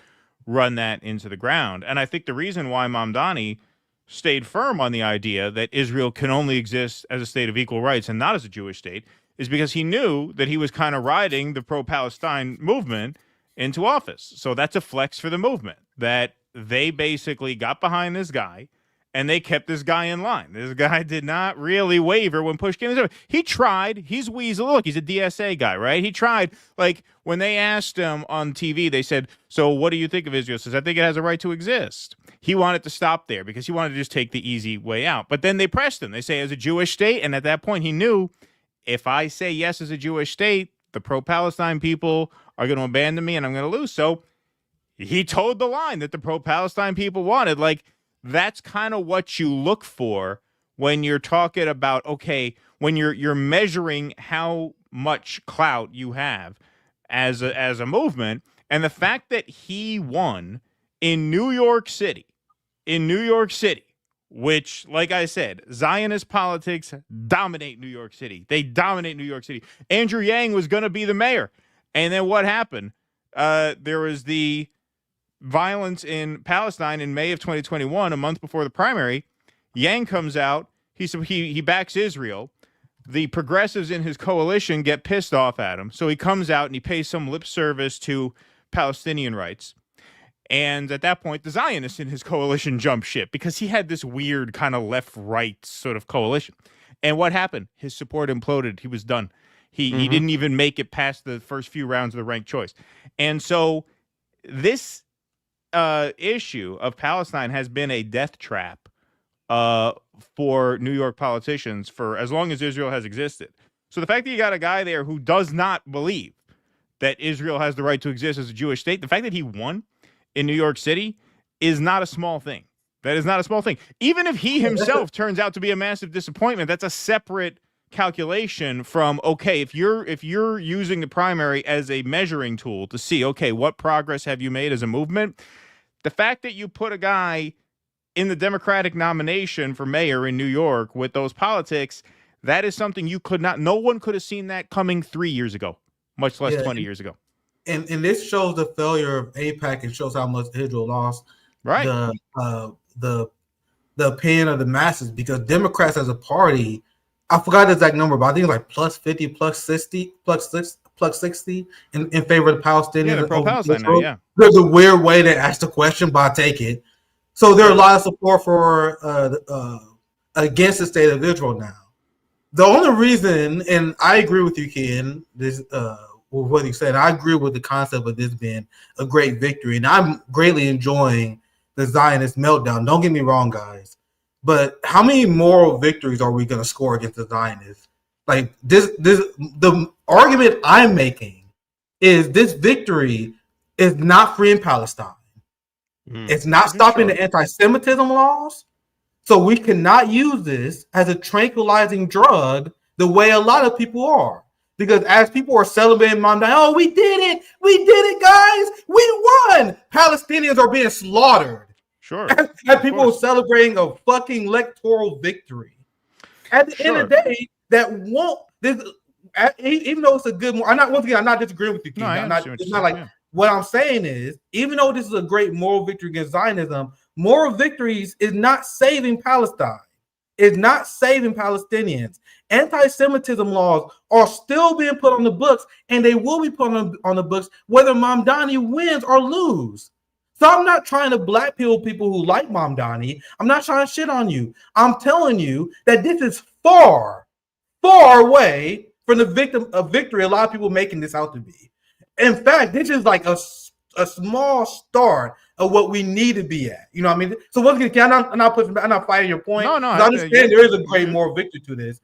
run that into the ground. And I think the reason why Mamdani stayed firm on the idea that Israel can only exist as a state of equal rights and not as a Jewish state is because he knew that he was kind of riding the pro-Palestine movement into office. So that's a flex for the movement, that they basically got behind this guy and they kept this guy in line. This guy did not really waver when push came to shove. He tried. He's weasel. Look, he's a DSA guy, right? He tried. Like, when they asked him on TV, they said, so what do you think of Israel? He says, I think it has a right to exist. He wanted to stop there because he wanted to just take the easy way out. But then they pressed him. They say, as a Jewish state, and at that point he knew, if I say yes as a Jewish state, the pro-Palestine people are going to abandon me and I'm going to lose. So he toed the line that the pro-Palestine people wanted. Like, that's kind of what you look for when you're talking about, okay, when you're measuring how much clout you have as a movement. And the fact that he won in New York City, which, like I said, Zionist politics dominate New York City. They dominate New York City. Andrew Yang was going to be the mayor. And then what happened? There was the violence in Palestine in May of 2021, a month before the primary. Yang comes out. He backs Israel. The progressives in his coalition get pissed off at him. So he comes out and he pays some lip service to Palestinian rights. And at that point, the Zionists in his coalition jump ship because he had this weird kind of left-right sort of coalition. And what happened? His support imploded. He was done. He didn't even make it past the first few rounds of the ranked choice. And so this issue of Palestine has been a death trap for New York politicians for as long as Israel has existed. So the fact that you got a guy there who does not believe that Israel has the right to exist as a Jewish state, the fact that he won in New York City is not a small thing. That is not a small thing. Even if he himself turns out to be a massive disappointment, that's a separate calculation from, okay, if you're using the primary as a measuring tool to see, okay, what progress have you made as a movement? The fact that you put a guy in the Democratic nomination for mayor in New York with those politics, that is something no one could have seen that coming 3 year ago, much less 20 years ago. And this shows the failure of AIPAC and shows how much Israel lost the opinion of the masses, because Democrats as a party, I forgot the exact number, but I think it's like plus 50, plus 60 in favor of the Palestinians. Yeah, they're pro-Palestine now, yeah. There's a weird way to ask the question, but I take it. So there's a lot of support for against the state of Israel now. The only reason, and I agree with you, Ken, this with what you said, I agree with the concept of this being a great victory, and I'm greatly enjoying the Zionist meltdown. Don't get me wrong, guys, but how many moral victories are we going to score against the Zionists? Like the argument I'm making is this victory is not freeing Palestine. It's not stopping the anti-Semitism laws. So we cannot use this as a tranquilizing drug the way a lot of people are. Because as people are celebrating Mamdani, oh, we did it, guys, we won. Palestinians are being slaughtered. Sure. And people are celebrating a fucking electoral victory. At the end of the day, that won't. Even though it's a good, I'm not disagreeing with you. It's not like what I'm saying is, even though this is a great moral victory against Zionism, moral victories is not saving Palestine. It's not saving Palestinians. Anti-Semitism laws are still being put on the books, and they will be put on the books whether Mamdani wins or lose. So I'm not trying to blackpill people who like Mamdani. I'm not trying to shit on you. I'm telling you that this is far, far away from the victory a lot of people making this out to be. In fact, this is like a small start of what we need to be at. You know what I mean? So once again, I'm not fighting your point. No, I understand there is a great moral victory to this.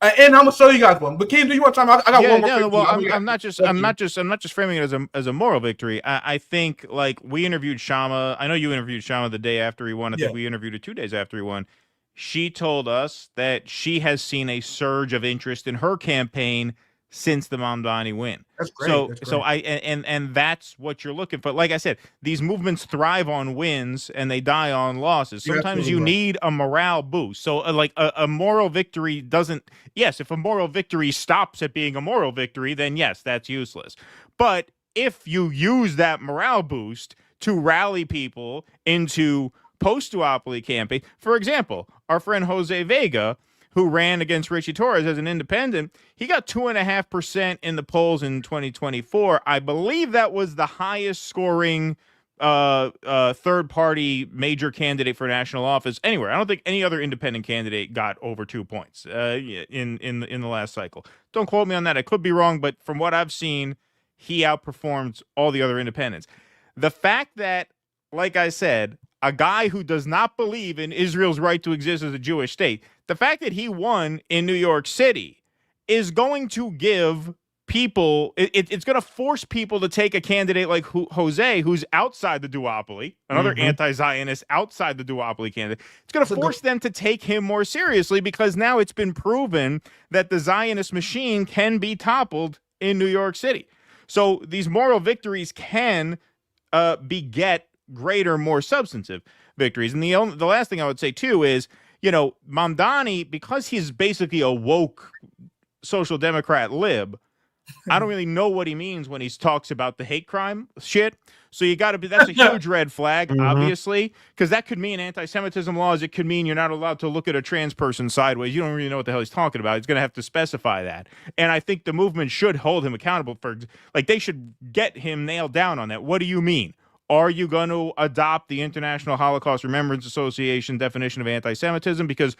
And I'm gonna show you guys one. But Kim, do you want to try? I got one more. Yeah, well, I'm not just framing it as a moral victory. I think, like, we interviewed Shama. I know you interviewed Shama the day after he won. I think we interviewed her 2 days after he won. She told us that she has seen a surge of interest in her campaign since the Mamdani win. That's great. So that's what you're looking for. Like I said, these movements thrive on wins and they die on losses. Sometimes you need a morale boost. So a moral victory doesn't. Yes, if a moral victory stops at being a moral victory, then yes, that's useless. But if you use that morale boost to rally people into post-duopoly campaign, for example, our friend Jose Vega, who ran against Richie Torres as an independent, he got 2.5% in the polls in 2024. I believe that was the highest scoring third party major candidate for national office anywhere. I don't think any other independent candidate got over 2 points in the last cycle. Don't quote me on that. I could be wrong, but from what I've seen, he outperformed all the other independents. The fact that, like I said, a guy who does not believe in Israel's right to exist as a Jewish state, the fact that he won in New York City is going to give people, it's going to force people to take a candidate like Jose, who's outside the duopoly, another anti-Zionist outside the duopoly candidate. It's going to force them to take him more seriously because now it's been proven that the Zionist machine can be toppled in New York City. So these moral victories can beget greater, more substantive victories. And the last thing I would say too is, Mamdani, because he's basically a woke social democrat lib, I don't really know what he means when he talks about the hate crime shit. So you got to be, that's a huge red flag, obviously, because that could mean anti-Semitism laws. It could mean you're not allowed to look at a trans person sideways. You don't really know what the hell he's talking about. He's going to have to specify that. And I think the movement should hold him accountable for, like, they should get him nailed down on that. What do you mean? Are you going to adopt the International Holocaust Remembrance Association definition of anti-Semitism? Because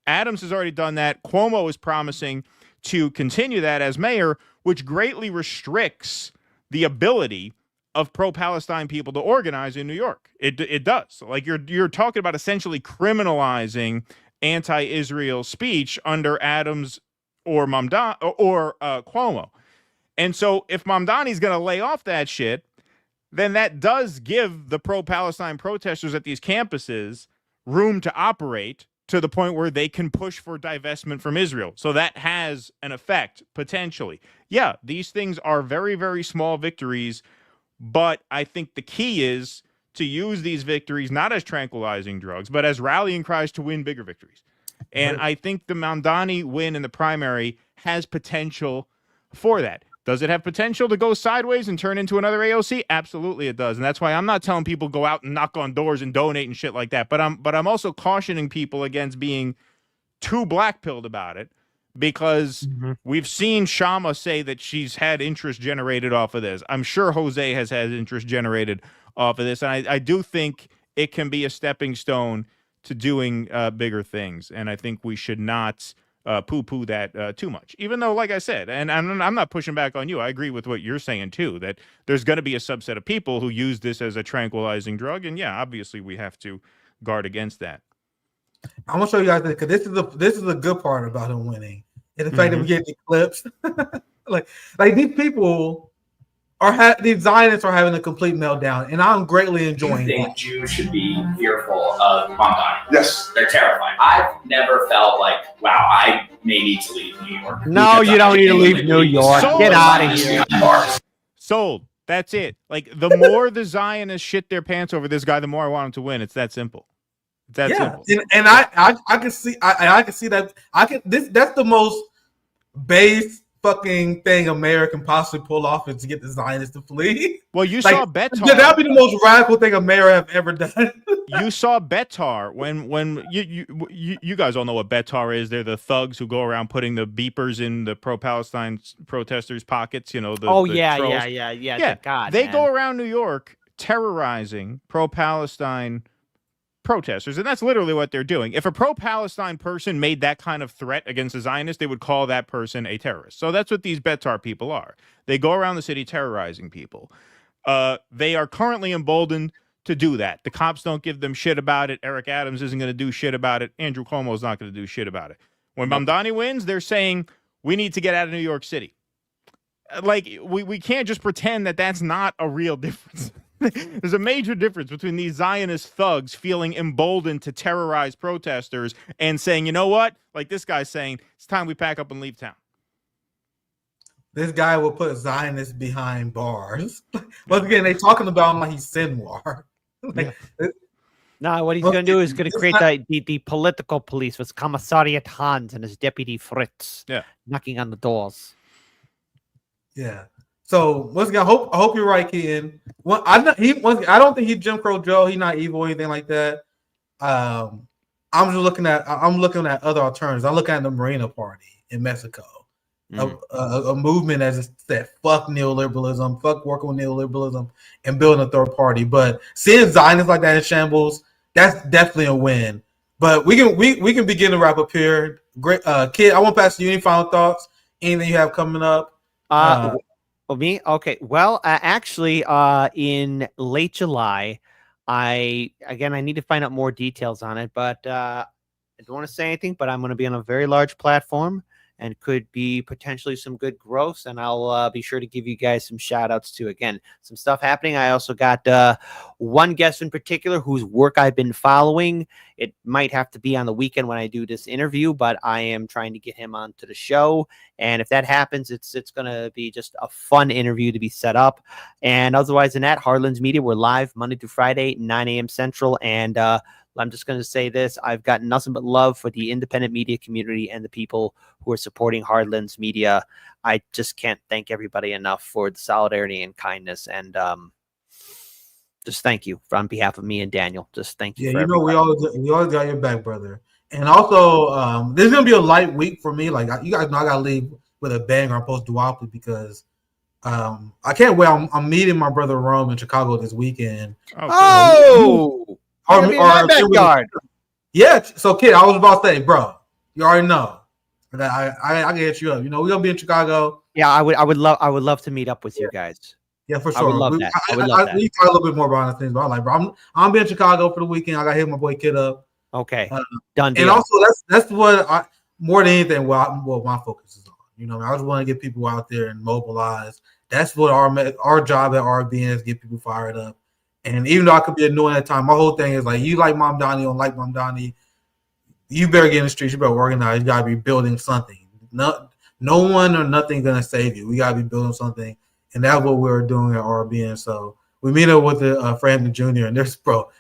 Adams has already done that. Cuomo is promising to continue that as mayor, which greatly restricts the ability of pro-Palestine people to organize in New York. It does. Like, you're talking about essentially criminalizing anti-Israel speech under Adams or Cuomo. And so if Mamdani's going to lay off that shit, then that does give the pro-Palestine protesters at these campuses room to operate to the point where they can push for divestment from Israel. So that has an effect, potentially. Yeah, these things are very, very small victories, but I think the key is to use these victories not as tranquilizing drugs, but as rallying cries to win bigger victories. And I think the Mamdani win in the primary has potential for that. Does it have potential to go sideways and turn into another AOC? Absolutely it does. And that's why I'm not telling people go out and knock on doors and donate and shit like that. But I'm also cautioning people against being too black-pilled about it, because we've seen Shama say that she's had interest generated off of this. I'm sure Jose has had interest generated off of this. And I do think it can be a stepping stone to doing bigger things. And I think we should not poo-poo that too much, even though, like I said, and I'm not pushing back on you. I agree with what you're saying too, that there's going to be a subset of people who use this as a tranquilizing drug, and yeah, obviously we have to guard against that. I'm gonna show you guys this, because this is the good part about him winning, and the fact that we get the clips. like these people these Zionists are having a complete meltdown, and I'm greatly enjoying it. I think Jews should be fearful of Mamdani. Yes. They're terrified. I've never felt like, wow, I may need to leave New York. No, you don't need to leave New York. Get out of here. Sold. That's it. Like, the more the Zionists shit their pants over this guy, the more I want him to win. It's that simple. It's that simple. And I can see I can see that that's the most base fucking thing a mayor can possibly pull off, is to get the Zionists to flee. Well, you saw Betar. Yeah, that'd be the most radical thing a mayor have ever done. You saw Betar when you guys all know what Betar is. They're the thugs who go around putting the beepers in the pro-Palestine protesters' pockets. You know, the trolls. Yeah. God, they go around New York terrorizing pro-Palestine protesters, and that's literally what they're doing. If a pro-Palestine person made that kind of threat against a Zionist, they would call that person a terrorist. So that's what these Betar people are. They go around the city terrorizing people. They are currently emboldened to do that. The cops don't give them shit about it. Eric Adams isn't going to do shit about it. Andrew Cuomo is not going to do shit about it. When Mamdani wins, they're saying, we need to get out of New York City. Like, we can't just pretend that that's not a real difference. There's a major difference between these Zionist thugs feeling emboldened to terrorize protesters and saying, you know what? Like this guy's saying, it's time we pack up and leave town. This guy will put Zionists behind bars. Once again, they talking about him like he's Sinwar. No, what he's going to do is going to create the political police with Commissariat Hans and his deputy Fritz knocking on the doors. Yeah. So once again, I hope you're right, Ken. I don't think he's Jim Crow Joe. He's not evil or anything like that. I'm looking at other alternatives. I'm looking at the Marina Party in Mexico. a movement as said, fuck neoliberalism, fuck working with neoliberalism, and building a third party. But seeing Zionists like that in shambles, that's definitely a win. But we can begin to wrap up here. Great, Kid. I want to pass to you. Any final thoughts? Anything you have coming up? Me? Okay. Well, actually, in late July, I need to find out more details on it, but I don't want to say anything, but I'm going to be on a very large platform and could be potentially some good growth. And I'll be sure to give you guys some shout outs to, again, some stuff happening. I also got one guest in particular whose work I've been following. It might have to be on the weekend when I do this interview, but I am trying to get him onto the show. And if that happens, it's going to be just a fun interview to be set up. And otherwise than that, Heartlands Media, we're live Monday through Friday, 9 a.m. Central. And I'm just going to say this. I've got nothing but love for the independent media community and the people who are supporting Heartlands Media. I just can't thank everybody enough for the solidarity and kindness. And just thank you on behalf of me and Daniel. Just thank you. Yeah, you know, we always got your back, brother. And also, there's going to be a light week for me. Like, you guys know I got to leave with a banger on post-duopoly because I can't wait. I'm meeting my brother Rome in Chicago this weekend. My backyard. Yeah, so Kid, I was about to say, bro, you already know that I can hit you up. You know, we're gonna be in Chicago. Yeah, I would love to meet up with you guys. Yeah, for sure. I would love that. I would love that. We talk a little bit more behind the scenes, but I'm like, bro, I'm gonna be in Chicago for the weekend. I gotta hit my boy Kid up. Okay, done deal. And also, that's what more than anything, what my focus is on. You know, I just want to get people out there and mobilize. That's what our job at RBN is: get people fired up. And even though I could be annoying at times, my whole thing is like, you like Mamdani, don't like Mamdani, you better get in the streets, you better organize, you gotta be building something. No one or nothing gonna save you. We gotta be building something, and that's what we're doing at RBN. So we meet up with the Frampton Jr. and there's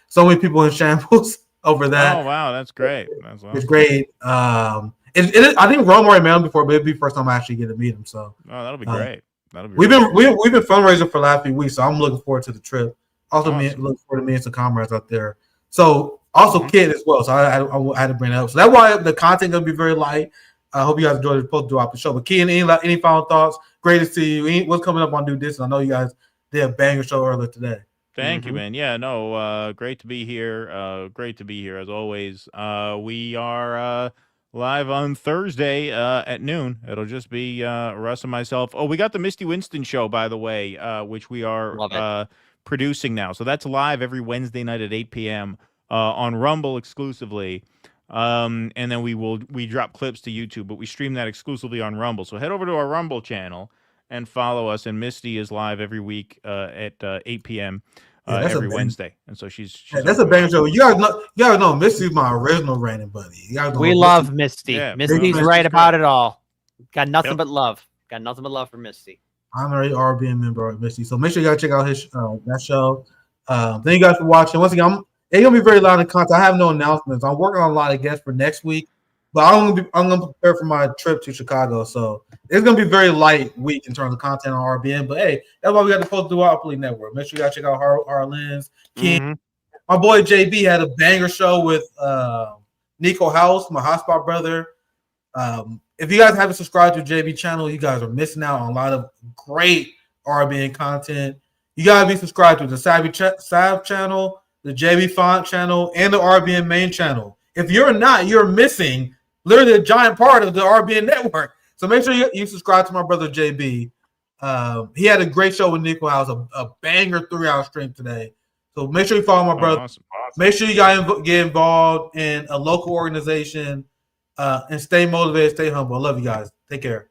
so many people in shambles over that. Oh wow, that's great. That's awesome. It's great. I think Rome already met him before, but it'd be the first time I actually get to meet him. So that'll be great. We've been fundraising for the last few weeks, so I'm looking forward to the trip. Also, look forward to meeting some comrades out there. So, also Kid as well. So I had to bring that up. So that's why the content gonna be very light. I hope you guys enjoyed the post-duopoly show. But Kid, any final thoughts? Great to see you. What's coming up on New Distance? I know you guys did a banger show earlier today. Thank you, man. Yeah, no, great to be here. Great to be here as always. We are live on Thursday at noon. It'll just be Russ and myself. Oh, we got the Misty Winston show, by the way, which we are producing now. So that's live every Wednesday night at 8 p.m. On Rumble exclusively. And then we drop clips to YouTube, but we stream that exclusively on Rumble. So head over to our Rumble channel and follow us. And Misty is live every week at 8 p.m. Every Wednesday. And so she's that's a banger show. You guys know Misty's my original reigning buddy. We love Misty. Yeah, Misty's right about it all. Got nothing but love. Got nothing but love for Misty. I'm an RBN member of Misty, so make sure you guys check out his that show. Thank you guys for watching. Once again, it's gonna be very loud in content. I have no announcements. I'm working on a lot of guests for next week, but I'm gonna prepare for my trip to Chicago. So it's gonna be a very light week in terms of content on RBN. But hey, that's why we got the post-duopoly network. Make sure you guys check out our lens. King, my boy JB had a banger show with Nico House, my hotspot brother. If you guys haven't subscribed to JB channel, you guys are missing out on a lot of great RBN content. You gotta be subscribed to the Sav channel, the JB Font channel, and the RBN main channel. If you're not, you're missing literally a giant part of the RBN network. So make sure you subscribe to my brother JB. He had a great show with Nico House, a banger 3-hour stream today. So make sure you follow my brother. Awesome. Make sure you guys get involved in a local organization. And stay motivated, stay humble. I love you guys. Take care.